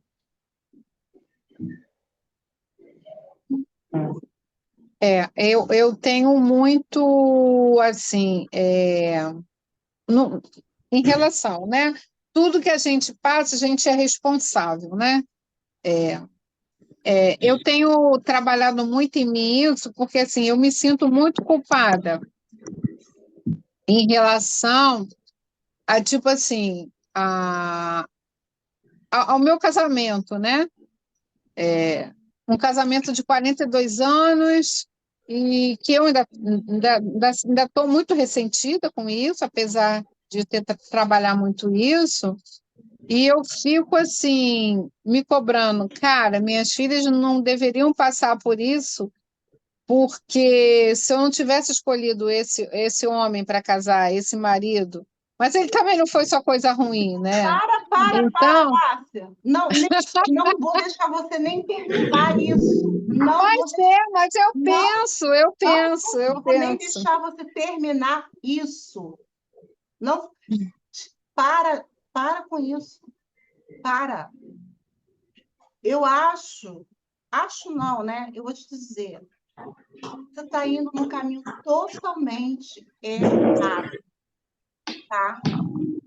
Speaker 5: Eu tenho muito, assim, em relação, né? Tudo que a gente passa, a gente é responsável, né? Eu tenho trabalhado muito em mim isso, porque, assim, eu me sinto muito culpada em relação a, tipo assim, ao meu casamento, né? Um casamento de 42 anos e que eu ainda estou muito ressentida com isso, apesar de ter trabalhar muito isso, e eu fico assim, me cobrando, cara, minhas filhas não deveriam passar por isso, porque se eu não tivesse escolhido esse homem para casar, esse marido, mas ele também não foi só coisa ruim, né?
Speaker 1: Para,
Speaker 5: Então,
Speaker 1: Márcia. Não, não vou deixar você nem terminar isso. Não vou
Speaker 5: mas eu
Speaker 1: não,
Speaker 5: penso, eu
Speaker 1: não,
Speaker 5: penso, eu
Speaker 1: não vou nem
Speaker 5: penso.
Speaker 1: deixar você terminar isso. Não, para com isso. Para. Eu acho não, né? Eu vou te dizer, você está indo num caminho totalmente errado, tá?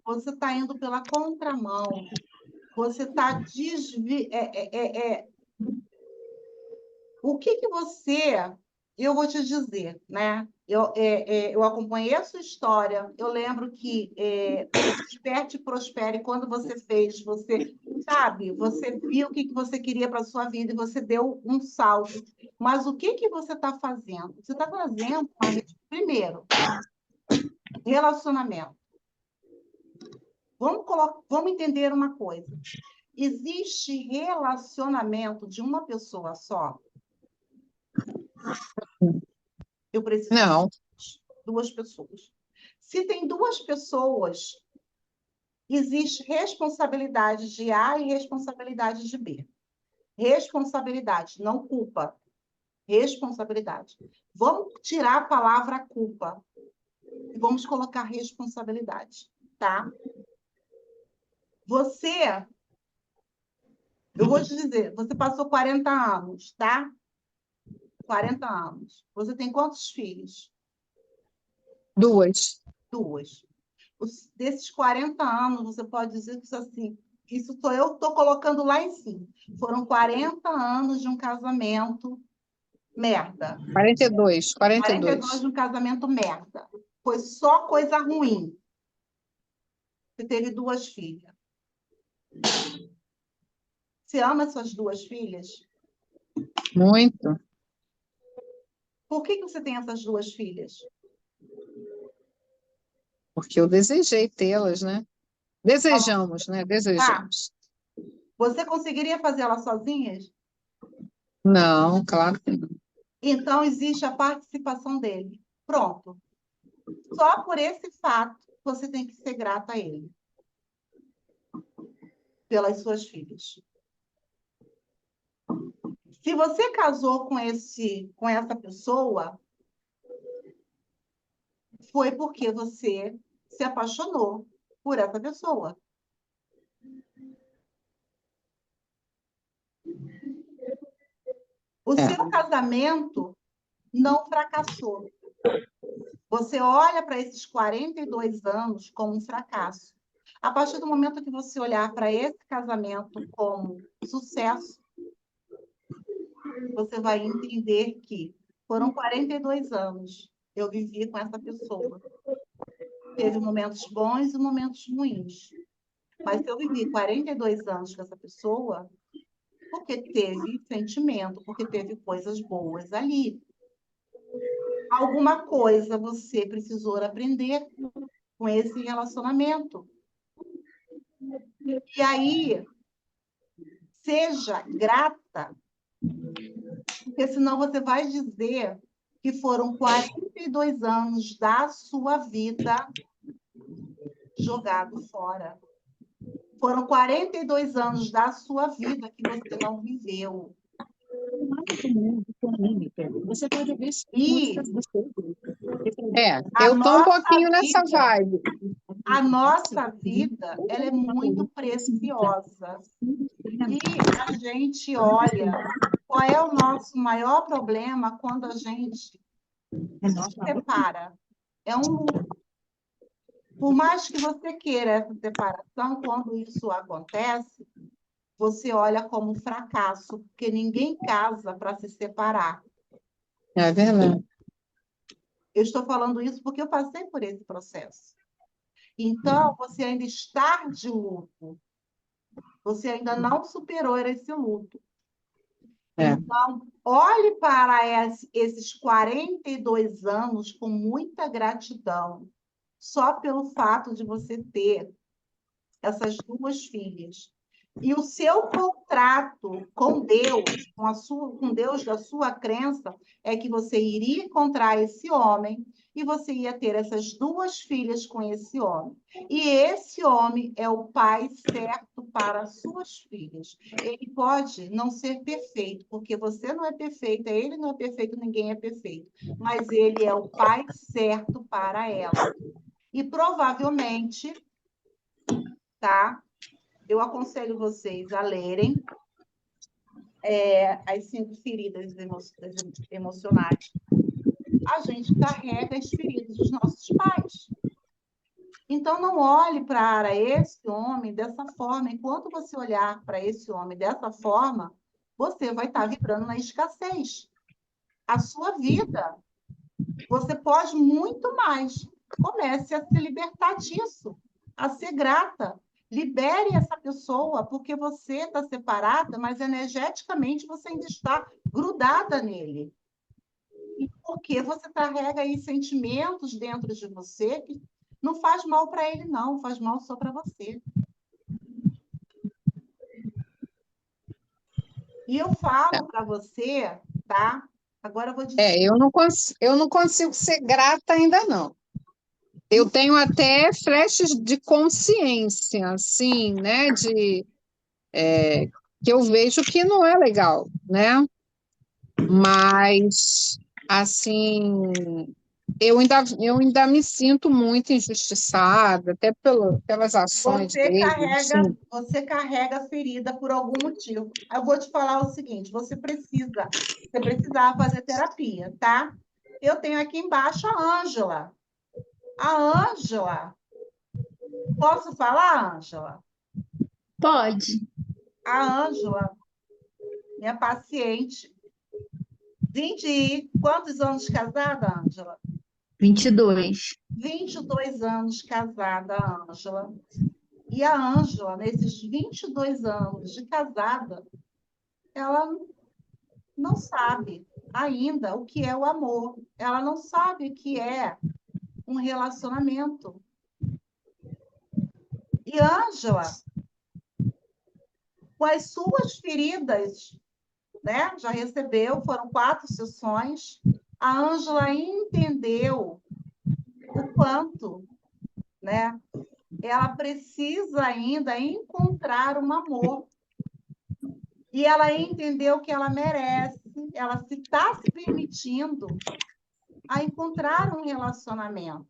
Speaker 1: Você está indo pela contramão. Você está O que que você... Eu vou te dizer, né? Eu acompanhei a sua história. Eu lembro que Desperte e Prospere, quando você fez, você, sabe, você viu o que que você queria para a sua vida e você deu um salto. Mas o que que você está fazendo? Você está fazendo, primeiro, relacionamento. Vamos entender uma coisa. Existe relacionamento de uma pessoa só? Eu preciso
Speaker 5: Não,
Speaker 1: de duas pessoas. Se tem duas pessoas, existe responsabilidade de A e responsabilidade de B. Responsabilidade, não culpa. Responsabilidade. Vamos tirar a palavra culpa e vamos colocar responsabilidade, tá? Eu vou te dizer, você passou 40 anos, tá? 40 anos. Você tem quantos filhos?
Speaker 5: duas.
Speaker 1: Duas. Desses 40 anos, você pode dizer que isso sou eu que estou colocando lá em cima. Foram 40 anos de um casamento merda.
Speaker 5: 42,
Speaker 1: 42
Speaker 5: 42.
Speaker 1: de um casamento merda. Foi só coisa ruim. Você teve 2 filhas. Você ama suas 2 filhas?
Speaker 5: Muito.
Speaker 1: Por que você tem essas 2 filhas?
Speaker 5: Porque eu desejei tê-las, né? Desejamos, né? Desejamos.
Speaker 1: Você conseguiria fazer elas sozinhas?
Speaker 5: Não, claro que não.
Speaker 1: Então, existe a participação dele. Pronto. Só por esse fato, você tem que ser grata a ele. Pelas suas filhas. Se você casou com essa pessoa, foi porque você se apaixonou por essa pessoa. O seu casamento não fracassou. Você olha para esses 42 anos como um fracasso. A partir do momento que você olhar para esse casamento como sucesso, você vai entender que foram 42 anos eu vivi com essa pessoa. Teve momentos bons e momentos ruins. Mas se eu vivi 42 anos com essa pessoa, porque teve sentimento, porque teve coisas boas ali. Alguma coisa você precisou aprender com esse relacionamento. E aí, seja grata, porque senão você vai dizer que foram 42 anos da sua vida jogado fora. Foram 42 anos da sua vida que você não viveu.
Speaker 7: Você pode ouvir
Speaker 1: E
Speaker 5: eu estou um pouquinho nessa vibe.
Speaker 1: a nossa vida, ela é muito preciosa. E a gente olha qual é o nosso maior problema quando a gente se separa. É um luto. Por mais que você queira essa separação, quando isso acontece, você olha como um fracasso, porque ninguém casa para se separar.
Speaker 5: É verdade.
Speaker 1: Eu estou falando isso porque eu passei por esse processo. Então, você ainda está de luto. Você ainda não superou esse luto. Então, olhe para esses 42 anos com muita gratidão, só pelo fato de você ter essas 2 filhas. E o seu contrato com Deus, com Deus da sua crença, é que você iria encontrar esse homem e você ia ter essas 2 filhas com esse homem. E esse homem é o pai certo para as suas filhas. Ele pode não ser perfeito, porque você não é perfeita, ele não é perfeito, ninguém é perfeito. Mas ele é o pai certo para ela. E provavelmente, tá? Eu aconselho vocês a lerem as 5 feridas emocionais. A gente carrega as feridas dos nossos pais. Então, não olhe para esse homem dessa forma. Enquanto você olhar para esse homem dessa forma, você vai estar vibrando na escassez. A sua vida, você pode muito mais. Comece a se libertar disso, a ser grata. Libere essa pessoa, porque você está separada, mas energeticamente você ainda está grudada nele. E porque você carrega aí sentimentos dentro de você que não faz mal para ele, não, faz mal só para você. E eu falo para você, tá? Agora eu vou dizer.
Speaker 5: Eu não consigo ser grata ainda, não. Eu tenho até flashes de consciência, assim, né? Que eu vejo que não é legal, né? Mas, assim, eu ainda me sinto muito injustiçada, até pelas ações dele. Assim.
Speaker 1: Você carrega a ferida por algum motivo. Eu vou te falar o seguinte: você precisava fazer terapia, tá? Eu tenho aqui embaixo a Ângela. A Ângela. Posso falar, Ângela?
Speaker 4: Pode.
Speaker 1: A Ângela, minha paciente, quantos anos de casada, Ângela?
Speaker 4: 22.
Speaker 1: 22 anos casada, a Ângela. E a Ângela, nesses 22 anos de casada, ela não sabe ainda o que é o amor. Ela não sabe o que é um relacionamento. E Ângela, com as suas feridas, né? Já recebeu, foram 4 sessões. A Ângela entendeu o quanto, né? Ela precisa ainda encontrar um amor. E ela entendeu que ela merece, ela está se permitindo a encontrar um relacionamento.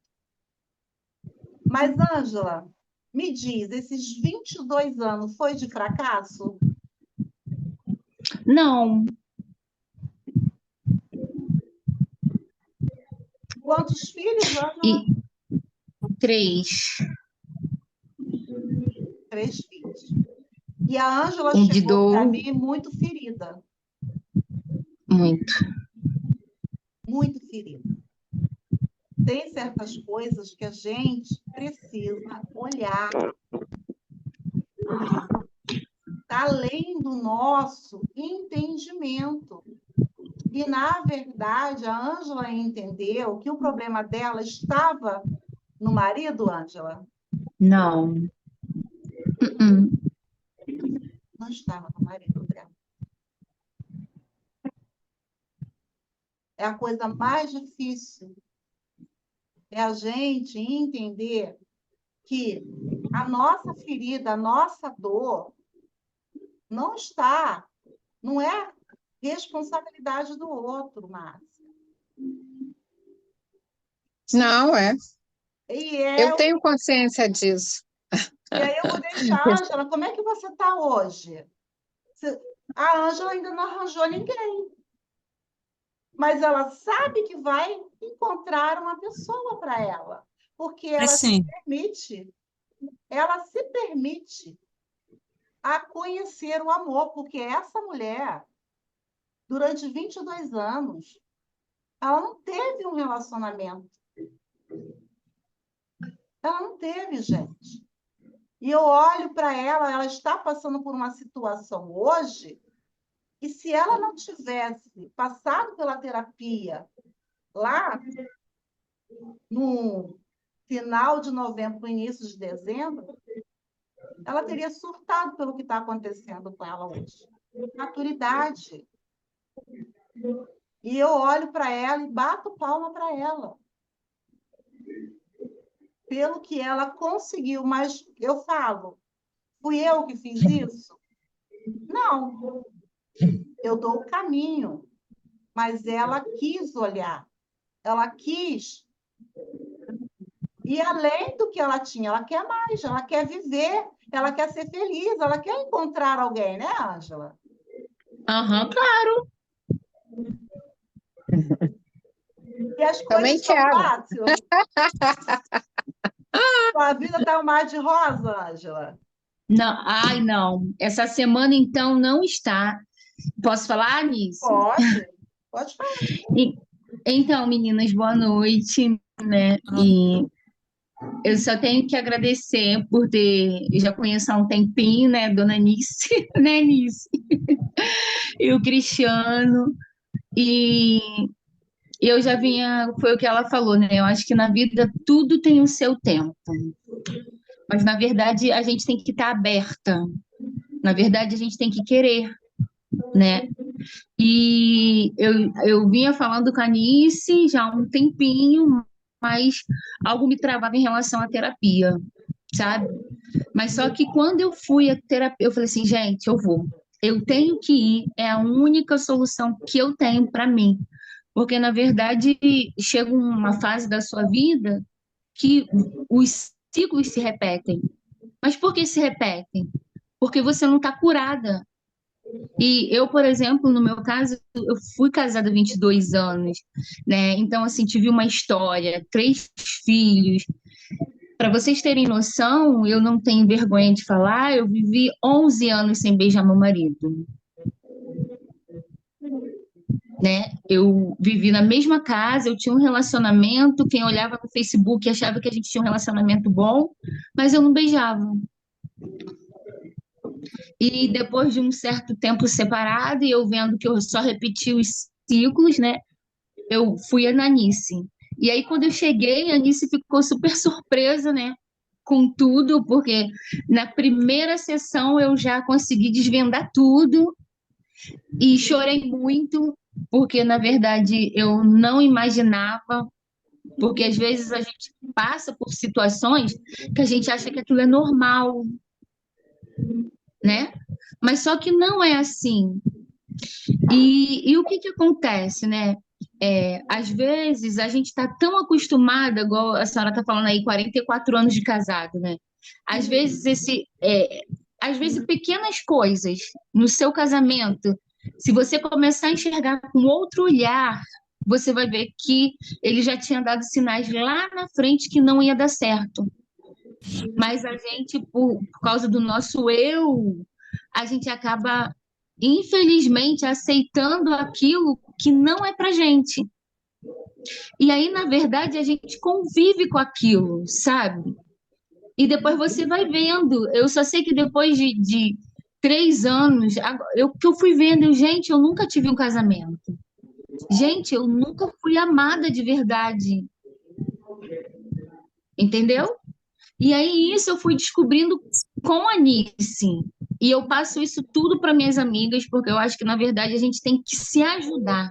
Speaker 1: Mas, Ângela, me diz, esses 22 anos foi de fracasso?
Speaker 4: Não,
Speaker 1: Quantos filhos, Ângela?
Speaker 4: e 3.
Speaker 1: 3 filhos. E a Ângela
Speaker 4: Um de
Speaker 1: chegou para
Speaker 4: dor,
Speaker 1: mim muito ferida,
Speaker 4: muito.
Speaker 1: muito ferida. Tem certas coisas que a gente precisa olhar. Está além do nosso entendimento. E, na verdade, a Ângela entendeu que o problema dela estava no marido, Ângela?
Speaker 4: Não.
Speaker 1: Não estava no marido dela. É a coisa mais difícil. É a gente entender que a nossa ferida, a nossa dor, não é responsabilidade do outro, Márcia.
Speaker 5: Não, é. Eu
Speaker 1: E
Speaker 5: tenho consciência disso.
Speaker 1: aí eu vou deixar, Ângela, como é que você está hoje? A Ângela ainda não arranjou ninguém, mas ela sabe que vai encontrar uma pessoa para ela, porque ela se permite a conhecer o amor, porque essa mulher, durante 22 anos, ela não teve um relacionamento. Ela não teve, gente. E eu olho para ela, ela está passando por uma situação hoje, e se ela não tivesse passado pela terapia lá no final de novembro, início de dezembro, ela teria surtado pelo que está acontecendo com ela hoje. Maturidade. E eu olho para ela e bato palma para ela. Pelo que ela conseguiu, mas eu falo, fui eu que fiz isso? Não. Eu dou o caminho, mas ela quis olhar, ela quis. E além do que ela tinha, ela quer mais, ela quer viver, ela quer ser feliz, ela quer encontrar alguém, né, Ângela?
Speaker 4: Claro.
Speaker 1: E as
Speaker 5: Também
Speaker 1: coisas são
Speaker 5: quero.
Speaker 1: fáceis. Sua vida está um mar de rosa, Ângela?
Speaker 4: Não, não. Essa semana, então, não está. Posso falar nisso?
Speaker 1: Pode falar.
Speaker 4: Então, meninas, boa noite, né? E eu só tenho que agradecer por ter. Eu já conheço há um tempinho, né? Dona Nice, né, Nice? E o Cristiano. E eu já vinha. Foi o que ela falou, né? Eu acho que na vida tudo tem o seu tempo. Mas, na verdade, a gente tem que estar aberta. Na verdade, a gente tem que querer, né? E eu vinha falando com a Nice já há um tempinho, mas algo me travava em relação à terapia, sabe? Mas só que quando eu fui à terapia, eu falei assim, gente, eu vou. Eu tenho que ir, é a única solução que eu tenho para mim. Porque, na verdade, chega uma fase da sua vida que os ciclos se repetem. Mas por que se repetem? Porque você não está curada. E eu, por exemplo, no meu caso, eu fui casada há 22 anos, né? Então, assim, tive uma história, 3 filhos. Para vocês terem noção, eu não tenho vergonha de falar, eu vivi 11 anos sem beijar meu marido. né? Eu vivi na mesma casa, eu tinha um relacionamento, quem olhava no Facebook achava que a gente tinha um relacionamento bom, mas eu não beijava. E depois de um certo tempo separado, e eu vendo que eu só repetia os ciclos, né? Eu fui a Nanice. E aí, quando eu cheguei, a Anice ficou super surpresa, né? Com tudo, porque na primeira sessão eu já consegui desvendar tudo e chorei muito, porque na verdade eu não imaginava, porque às vezes a gente passa por situações que a gente acha que aquilo é normal, né? Mas só que não é assim. E o que que acontece, né? Às vezes a gente está tão acostumada, igual a senhora está falando aí, 44 anos de casado, né? Às vezes às vezes pequenas coisas no seu casamento, se você começar a enxergar com outro olhar, você vai ver que ele já tinha dado sinais lá na frente que não ia dar certo. Mas a gente, por causa do nosso eu, a gente acaba, infelizmente, aceitando aquilo que não é pra gente. E aí, na verdade, a gente convive com aquilo, sabe? E depois você vai vendo. Eu só sei que depois de 3 anos, que eu fui vendo, gente, eu nunca tive um casamento. Gente, eu nunca fui amada de verdade. Entendeu? E aí, isso eu fui descobrindo com a Nice. E eu passo isso tudo para minhas amigas, porque eu acho que, na verdade, a gente tem que se ajudar,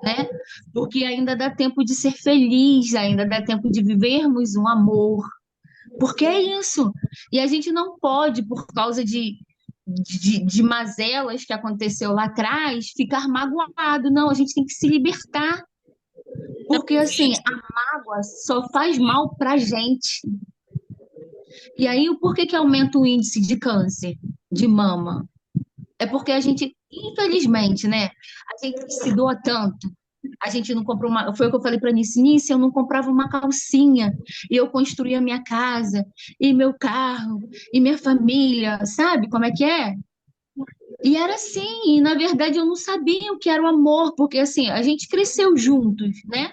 Speaker 4: né? Porque ainda dá tempo de ser feliz, ainda dá tempo de vivermos um amor. Porque é isso. E a gente não pode, por causa de mazelas que aconteceu lá atrás, ficar magoado. Não, a gente tem que se libertar. Porque, assim, a mágoa só faz mal pra gente. E aí, o porquê que aumenta o índice de câncer de mama? É porque a gente, infelizmente, né? A gente se doa tanto. A gente não comprou uma. Foi o que eu falei para a Nice, eu não comprava uma calcinha. E eu construía minha casa, e meu carro, e minha família, sabe como é que é? E era assim, e na verdade eu não sabia o que era o amor, porque assim, a gente cresceu juntos, né?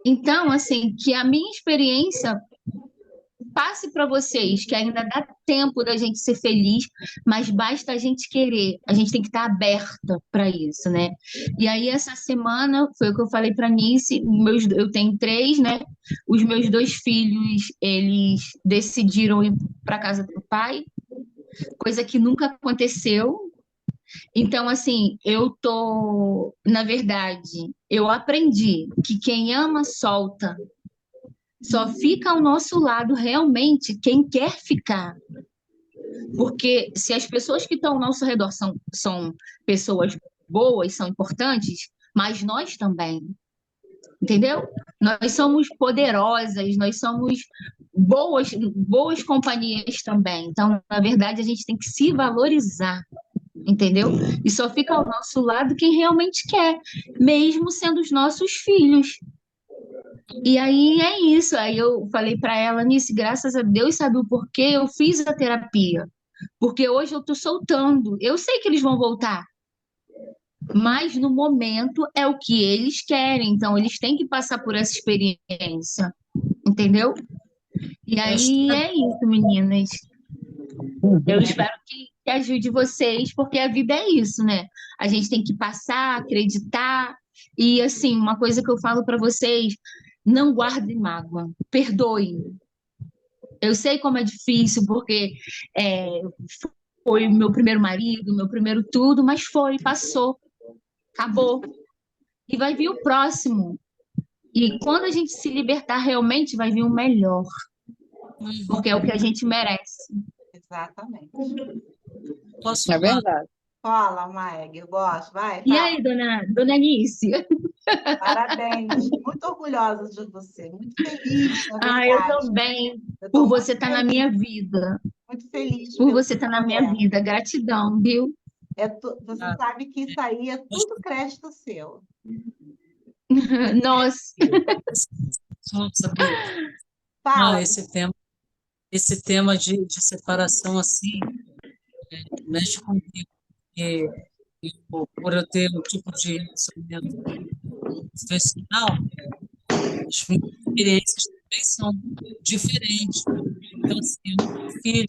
Speaker 4: Então, assim, que a minha experiência passe para vocês que ainda dá tempo da gente ser feliz, mas basta a gente querer, a gente tem que estar aberta para isso, né? E aí, essa semana, foi o que eu falei para Nice, eu tenho 3, né? Os meus 2 filhos, eles decidiram ir para casa do pai, coisa que nunca aconteceu. Então, assim, na verdade, eu aprendi que quem ama solta. Só fica ao nosso lado realmente quem quer ficar. Porque se as pessoas que estão ao nosso redor são pessoas boas, são importantes, mas nós também, entendeu? Nós somos poderosas, nós somos boas companhias também. Então, na verdade, a gente tem que se valorizar, entendeu? E só fica ao nosso lado quem realmente quer, mesmo sendo os nossos filhos. E aí é isso. Aí eu falei para ela, Nice, graças a Deus, sabe o porquê? Eu fiz a terapia. Porque hoje eu tô soltando. Eu sei que eles vão voltar, mas no momento é o que eles querem. Então eles têm que passar por essa experiência, entendeu? E aí é isso, meninas. Eu espero que ajude vocês, porque a vida é isso, né? A gente tem que passar, acreditar. E assim, uma coisa que eu falo para vocês, não guardem mágoa, perdoem. Eu sei como é difícil, porque é, foi meu primeiro marido, meu primeiro tudo, mas foi, passou, acabou. E vai vir o próximo. E quando a gente se libertar, realmente vai vir o melhor, porque é o que a gente merece.
Speaker 1: Exatamente.
Speaker 7: Posso
Speaker 5: É
Speaker 7: falar?
Speaker 5: verdade.
Speaker 1: Fala, Maeg, eu gosto. Vai,
Speaker 4: E
Speaker 1: fala.
Speaker 4: aí, dona Nice?
Speaker 1: Parabéns. Muito orgulhosa de você. Muito feliz, na
Speaker 4: Ah, eu
Speaker 1: verdade.
Speaker 4: também,
Speaker 1: Eu
Speaker 4: por
Speaker 1: estou
Speaker 4: você estar na minha
Speaker 1: feliz,
Speaker 4: vida,
Speaker 1: muito feliz
Speaker 4: por
Speaker 1: pelo
Speaker 4: você estar na minha
Speaker 1: projeto.
Speaker 4: vida. Gratidão, viu?
Speaker 1: Você
Speaker 7: Ah,
Speaker 1: sabe que isso aí é tudo crédito seu.
Speaker 4: Nossa,
Speaker 7: só saber.
Speaker 1: Fala.
Speaker 7: Esse tema de separação assim, mexe comigo, porque por eu ter um tipo de relacionamento profissional, as minhas experiências também são diferentes. Então, assim, eu não tenho filho,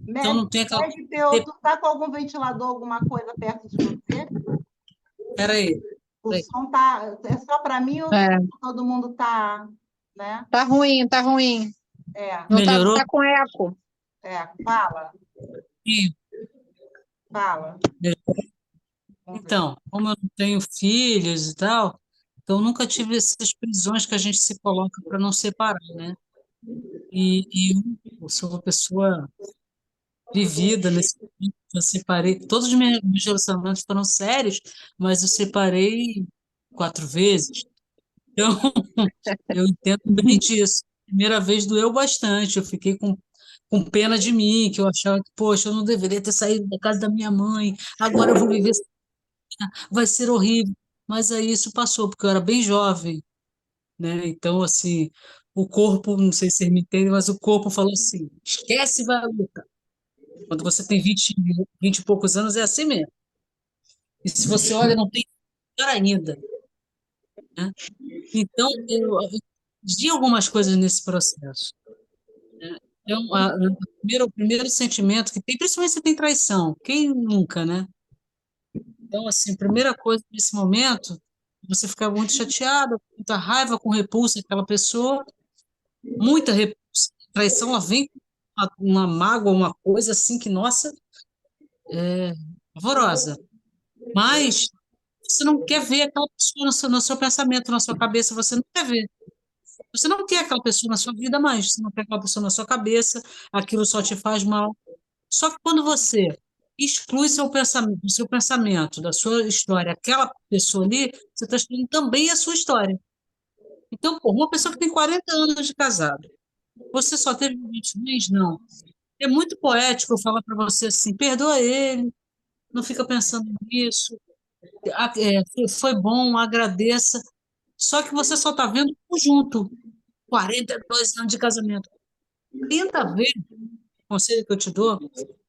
Speaker 7: então não tem aquela.
Speaker 1: Tu tá com algum ventilador, alguma coisa perto de você?
Speaker 7: Peraí,
Speaker 1: O
Speaker 7: peraí.
Speaker 1: som tá. É só para mim ou
Speaker 5: É,
Speaker 1: todo mundo tá, né?
Speaker 5: tá ruim, tá ruim.
Speaker 1: É,
Speaker 5: Não tá,
Speaker 7: Melhorou?
Speaker 5: tá com eco.
Speaker 1: fala,
Speaker 7: Sim,
Speaker 1: fala.
Speaker 7: melhorou.
Speaker 1: Vamos ver.
Speaker 7: Então, como eu não tenho filhos e tal, então eu nunca tive essas prisões que a gente se coloca para não separar, né? E eu sou uma pessoa vivida nesse momento, eu separei, todos os meus relacionamentos foram sérios, mas eu separei 4 vezes. Então, eu entendo bem disso. Primeira vez doeu bastante, eu fiquei com pena de mim, que eu achava que, poxa, eu não deveria ter saído da casa da minha mãe, agora eu vou viver, vai ser horrível. Mas aí isso passou, porque eu era bem jovem, né? Então, assim, o corpo, não sei se vocês me entendem, mas o corpo falou assim: esquece, vai à luta. Quando você tem 20 e poucos anos, é assim mesmo. E se você olha, não tem pior ainda, né? Então, eu vi algumas coisas nesse processo. Então, o primeiro sentimento que tem, principalmente se tem traição, quem nunca, né? Então, assim, a primeira coisa nesse momento, você fica muito chateada, com muita raiva, com repulsa daquela pessoa, muita repulsa. A traição, ela vem com uma mágoa, uma coisa assim que, nossa, é horrorosa. Mas você não quer ver aquela pessoa no seu pensamento, na sua cabeça, você não quer ver. Você não quer aquela pessoa na sua vida mais, você não quer aquela pessoa na sua cabeça, aquilo só te faz mal. Só que quando você exclui seu pensamento, da sua história, aquela pessoa ali, você está excluindo também a sua história. Então, pô, uma pessoa que tem 40 anos de casado, você só teve 23? Não. É muito poético eu falar para você assim, perdoa ele, não fica pensando nisso, foi bom, agradeça. Só que você só está vendo o conjunto, 42 anos de casamento. Tenta ver, conselho que eu te dou,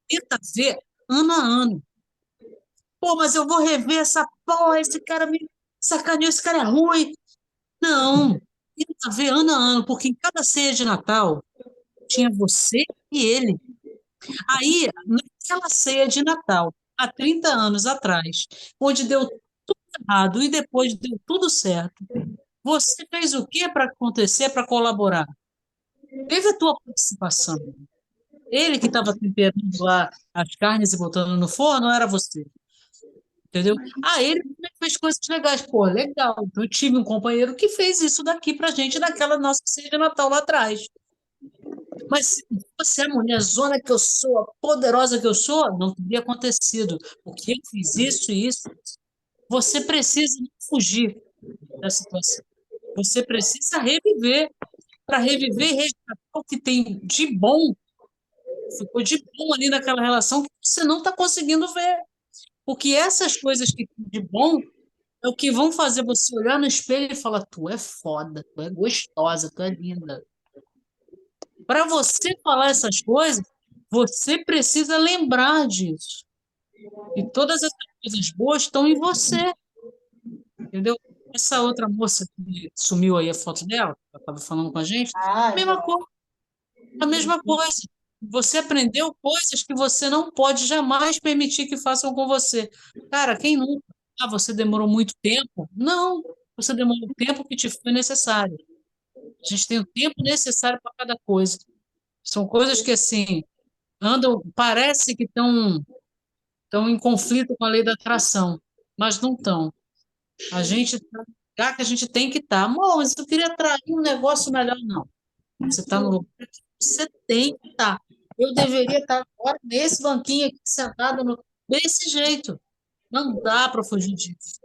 Speaker 7: tenta ver ano a ano. Pô, mas eu vou rever essa porra, esse cara me sacaneou, esse cara é ruim. Não, tenta ver ano a ano, porque em cada ceia de Natal tinha você e ele. Aí, naquela ceia de Natal, há 30 anos atrás, onde deu tudo errado e depois deu tudo certo, você fez o que para acontecer, para colaborar? Teve a tua participação. Ele que estava temperando lá as carnes e botando no forno, não era você. Entendeu? Ah, ele também fez coisas legais. Pô, legal. Eu tive um companheiro que fez isso daqui pra gente naquela nossa ceia de Natal lá atrás. Mas se fosse a mulher zona que eu sou, a poderosa que eu sou, não teria acontecido. Porque eu fiz isso e isso. Você precisa não fugir da situação. Você precisa reviver. Para reviver e resgatar o que tem de bom, ficou de bom ali naquela relação que você não está conseguindo ver. Porque essas coisas que tem de bom é o que vão fazer você olhar no espelho e falar: tu é foda, tu é gostosa, tu é linda. Para você falar essas coisas, você precisa lembrar disso. E todas essas coisas boas estão em você, entendeu? Essa outra moça que sumiu aí a foto dela, que estava falando com a gente, a mesma coisa, a mesma coisa. Você aprendeu coisas que você não pode jamais permitir que façam com você. Cara, quem nunca? Ah, você demorou muito tempo? Não, você demorou o tempo que te foi necessário. A gente tem o tempo necessário para cada coisa. São coisas que, assim, andam, parece que estão em conflito com a lei da atração, mas não estão. A gente está no lugar que a gente tem que estar. Amor, mas eu queria atrair um negócio melhor. Não. Você está no lugar que você tem que estar. Eu deveria estar agora nesse banquinho aqui, sentado desse jeito. Não dá para fugir disso.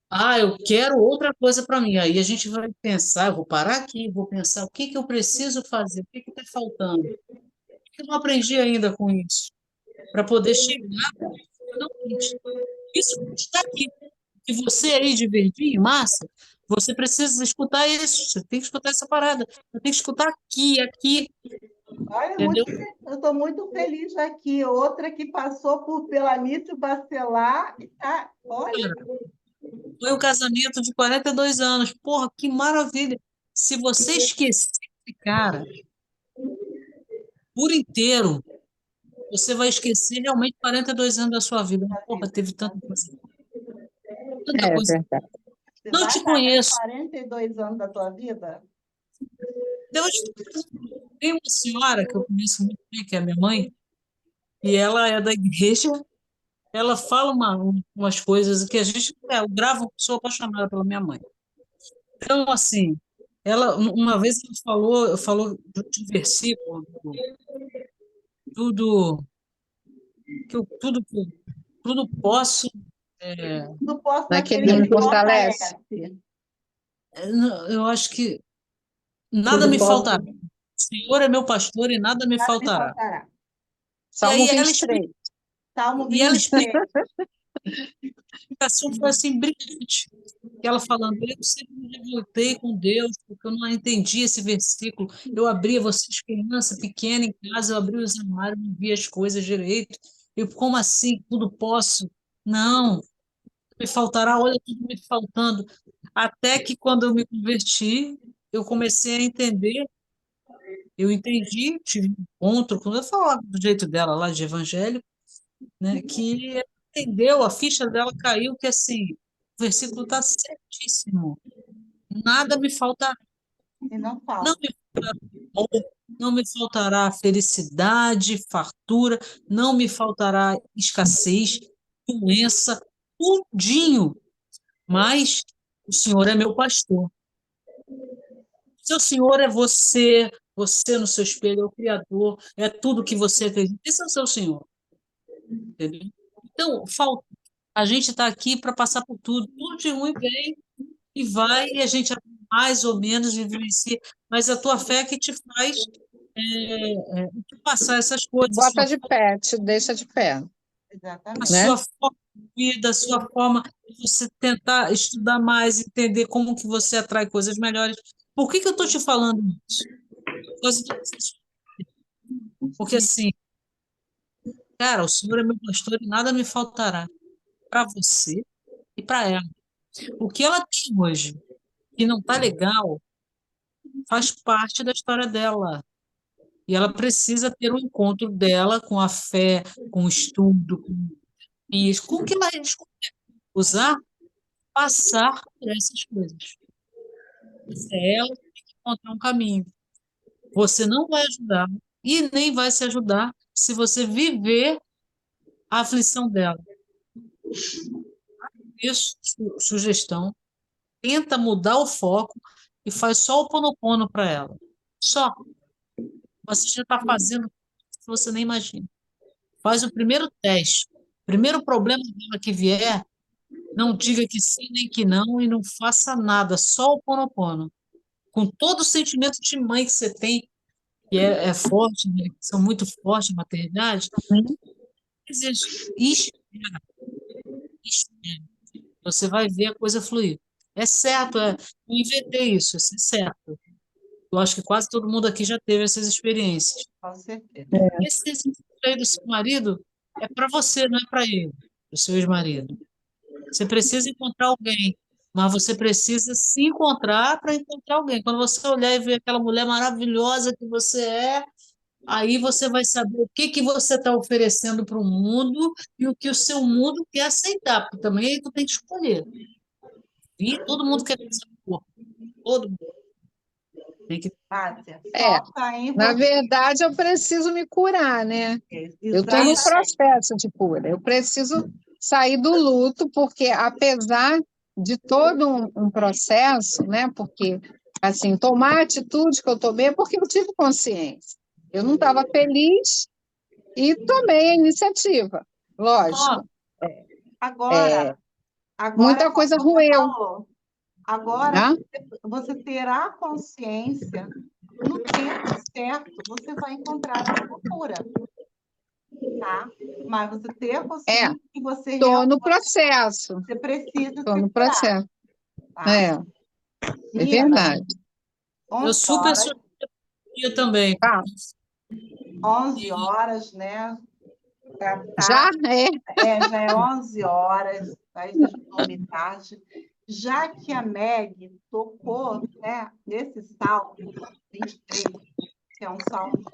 Speaker 7: Ah, eu quero outra coisa para mim. Aí a gente vai pensar, eu vou parar aqui, vou pensar o que que eu preciso fazer, o que que está faltando. O que eu não aprendi ainda com isso? Para poder chegar finalmente. Isso está aqui. E você aí de verdinho, massa, você precisa escutar isso. Você tem que escutar essa parada. Você tem que escutar aqui, aqui.
Speaker 1: Olha,
Speaker 7: entendeu?
Speaker 1: eu estou muito feliz aqui. Outra que passou pela Alice Bacelar. Tá, olha,
Speaker 7: Foi um casamento de 42 anos. Porra, que maravilha! Se você esquecer esse cara por inteiro, você vai esquecer realmente 42 anos da sua vida. Porra, teve tanta coisa. Tanta
Speaker 5: É
Speaker 7: coisa.
Speaker 5: verdade.
Speaker 1: você
Speaker 7: Não
Speaker 1: vai
Speaker 7: te
Speaker 1: acabar
Speaker 7: conheço.
Speaker 1: 42 anos da tua vida?
Speaker 7: Deus, tem uma senhora que eu conheço muito bem, que é a minha mãe, e ela é da igreja. Ela fala umas coisas que a gente. Eu gravo, sou apaixonada pela minha mãe. Então, assim, ela, uma vez ela falou de um versículo, tudo, tudo posso.
Speaker 1: Não posso
Speaker 5: Naquele
Speaker 1: naquele
Speaker 5: que
Speaker 1: que
Speaker 5: me
Speaker 1: me
Speaker 5: fortalece.
Speaker 1: fortalece.
Speaker 7: Eu acho que nada
Speaker 6: Tudo
Speaker 7: me
Speaker 6: posso.
Speaker 7: faltará. O Senhor é meu pastor e nada me
Speaker 1: Nada me
Speaker 7: faltará.
Speaker 1: faltará.
Speaker 7: E
Speaker 5: Salmo
Speaker 7: aí ela
Speaker 5: 23.
Speaker 1: Salmo
Speaker 7: e ela
Speaker 1: 23.
Speaker 7: explicação foi assim, brilhante. Que ela falando, eu sempre me revoltei com Deus, porque eu não entendi esse versículo. Eu abria, vocês criança pequena em casa, eu abria os armários, não via as coisas direito. Eu, como assim? Tudo posso? Não, me faltará, olha tudo me faltando. Até que quando eu me converti, eu comecei a entender, eu entendi, tive um encontro, quando eu falava do jeito dela lá de evangelho, né, que ela entendeu, a ficha dela caiu, que assim, o versículo está certíssimo. Nada me faltará,
Speaker 1: E não
Speaker 7: não
Speaker 1: falta.
Speaker 7: me faltará amor, não me faltará felicidade, fartura, não me faltará escassez, doença, tudinho. Mas o Senhor é meu pastor. Seu Senhor é você, você no seu espelho é o Criador, é tudo que você acredita. Esse é o seu Senhor, entendeu? Então, a gente está aqui para passar por tudo. Tudo de ruim vem e vai, e a gente mais ou menos vivencia. Mas a tua fé é que te faz passar essas coisas,
Speaker 5: Bota de pé, te deixa de pé,
Speaker 7: a
Speaker 1: Exatamente.
Speaker 5: né?
Speaker 7: sua forma de vida, a sua forma de você tentar estudar mais, entender como que você atrai coisas melhores. Por que que eu estou te falando isso? Por causa Porque assim, cara, o Senhor é meu pastor e nada me faltará para você e para ela. O que ela tem hoje, que não está legal, faz parte da história dela. E ela precisa ter um encontro dela com a fé, com o estudo, com o que ela usar, passar por essas coisas. Mas é ela que tem que encontrar um caminho. Você não vai ajudar e nem vai se ajudar se você viver a aflição dela. Isso, sugestão. Tenta mudar o foco e faz só o ponopono para ela. Só. Você já está fazendo o que você nem imagina. Faz o primeiro teste. Primeiro problema dela que vier, não diga que sim nem que não e não faça nada, só o ponopono. Com todo o sentimento de mãe que você tem, que é forte, né? Que são muito fortes na maternidade, deseja, espera, espera. Você vai ver a coisa fluir. É certo, eu inventei isso, isso é certo. Eu acho que quase todo mundo aqui já teve essas experiências.
Speaker 1: Com certeza.
Speaker 7: Esse exercício aí do seu marido é para você, não é para ele, para o seu ex-marido. Você precisa encontrar alguém, mas você precisa se encontrar para encontrar alguém. Quando você olhar e ver aquela mulher maravilhosa que você é, aí você vai saber o que que você está oferecendo para o mundo e o que o seu mundo quer aceitar, porque também aí tu tem que escolher. E todo mundo quer coisa boa, todo mundo tem que.
Speaker 1: Márcia,
Speaker 5: É,
Speaker 1: foca em
Speaker 5: na
Speaker 1: você.
Speaker 5: verdade, eu preciso me curar, né? Eu estou num
Speaker 7: Isso.
Speaker 1: Exatamente.
Speaker 5: processo de cura. Eu preciso sair do luto, porque apesar de todo um processo, né? Porque, assim, tomar a atitude que eu tomei é porque eu tive consciência. Eu não estava feliz e tomei a iniciativa.
Speaker 7: Ó,
Speaker 5: Lógico,
Speaker 1: Agora, agora,
Speaker 5: muita
Speaker 1: como
Speaker 5: coisa
Speaker 1: você
Speaker 5: roeu,
Speaker 1: falou, agora
Speaker 5: né?
Speaker 1: você terá consciência, no tempo certo, você vai encontrar a sua cura, tá? Mas você ter a
Speaker 5: É,
Speaker 1: consciência que você
Speaker 5: estou no
Speaker 1: realmente
Speaker 5: processo,
Speaker 1: você precisa
Speaker 5: estou
Speaker 1: se
Speaker 5: no
Speaker 1: curar,
Speaker 5: processo.
Speaker 1: tá?
Speaker 5: É, é
Speaker 1: Menina,
Speaker 5: verdade.
Speaker 7: eu super
Speaker 1: 11 horas,
Speaker 7: sugeria também.
Speaker 5: Tá.
Speaker 1: 11 horas, né? Já
Speaker 5: Já
Speaker 1: tá,
Speaker 5: é.
Speaker 1: já é 11 horas, aí a gente dorme tarde. Já que a Meg tocou, né, nesse Salmo 23, que é um salmo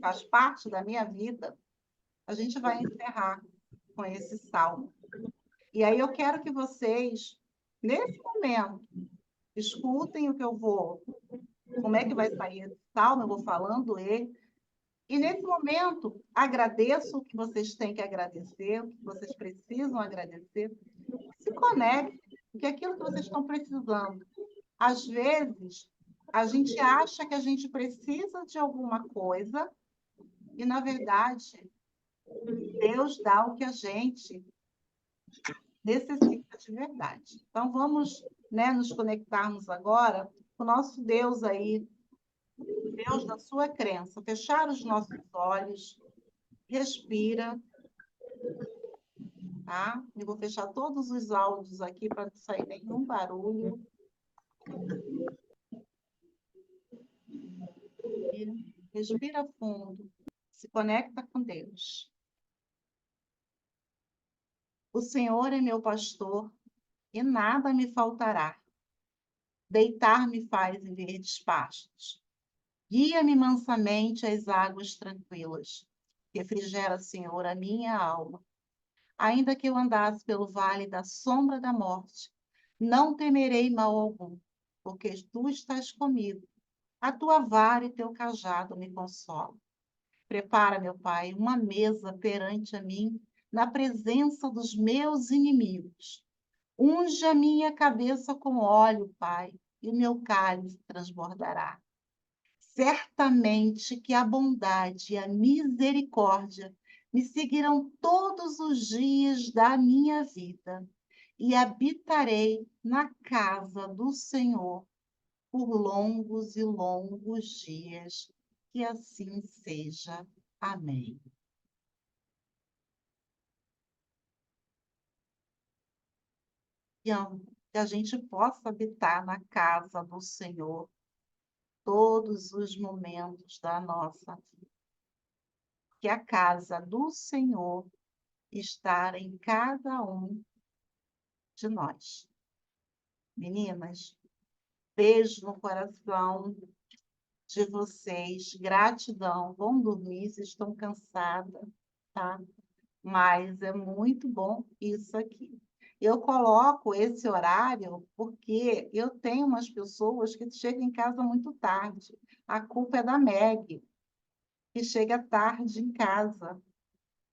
Speaker 1: faz parte da minha vida, a gente vai encerrar com esse salmo. E aí eu quero que vocês, nesse momento, escutem o que eu vou, como é que vai sair esse salmo, eu vou falando ele. E nesse momento, agradeço o que vocês têm que agradecer, o que vocês precisam agradecer. Se conectem, porque é aquilo que vocês estão precisando. Às vezes, a gente acha que a gente precisa de alguma coisa e, na verdade, Deus dá o que a gente necessita de verdade. Então, vamos, né, nos conectarmos agora com o nosso Deus aí, Deus da sua crença. Fechar os nossos olhos, respira, tá? Eu vou fechar todos os áudios aqui para não sair nenhum barulho. Respira fundo, se conecta com Deus. O Senhor é meu pastor e nada me faltará. Deitar-me faz em verdes pastos. Guia-me mansamente às águas tranquilas. Refrigera, Senhor, a minha alma. Ainda que eu andasse pelo vale da sombra da morte, não temerei mal algum, porque tu estás comigo. A tua vara e teu cajado me consolam. Prepara, meu Pai, uma mesa perante a mim, na presença dos meus inimigos. Unge a minha cabeça com óleo, Pai, e o meu cálice transbordará. Certamente que a bondade e a misericórdia me seguirão todos os dias da minha vida, e habitarei na casa do Senhor por longos e longos dias. Que assim seja. Amém. Que a gente possa habitar na casa do Senhor todos os momentos da nossa vida. Que a casa do Senhor está em cada um de nós. Meninas, beijo no coração de vocês, gratidão. Vão dormir, vocês estão cansadas, tá? Mas é muito bom isso aqui. Eu coloco esse horário porque eu tenho umas pessoas que chegam em casa muito tarde. A culpa é da Meg, que chega tarde em casa.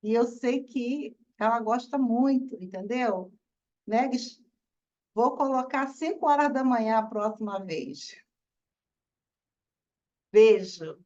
Speaker 1: E eu sei que ela gosta muito, entendeu? Meg, vou colocar 5 horas da manhã a próxima vez. Beijo.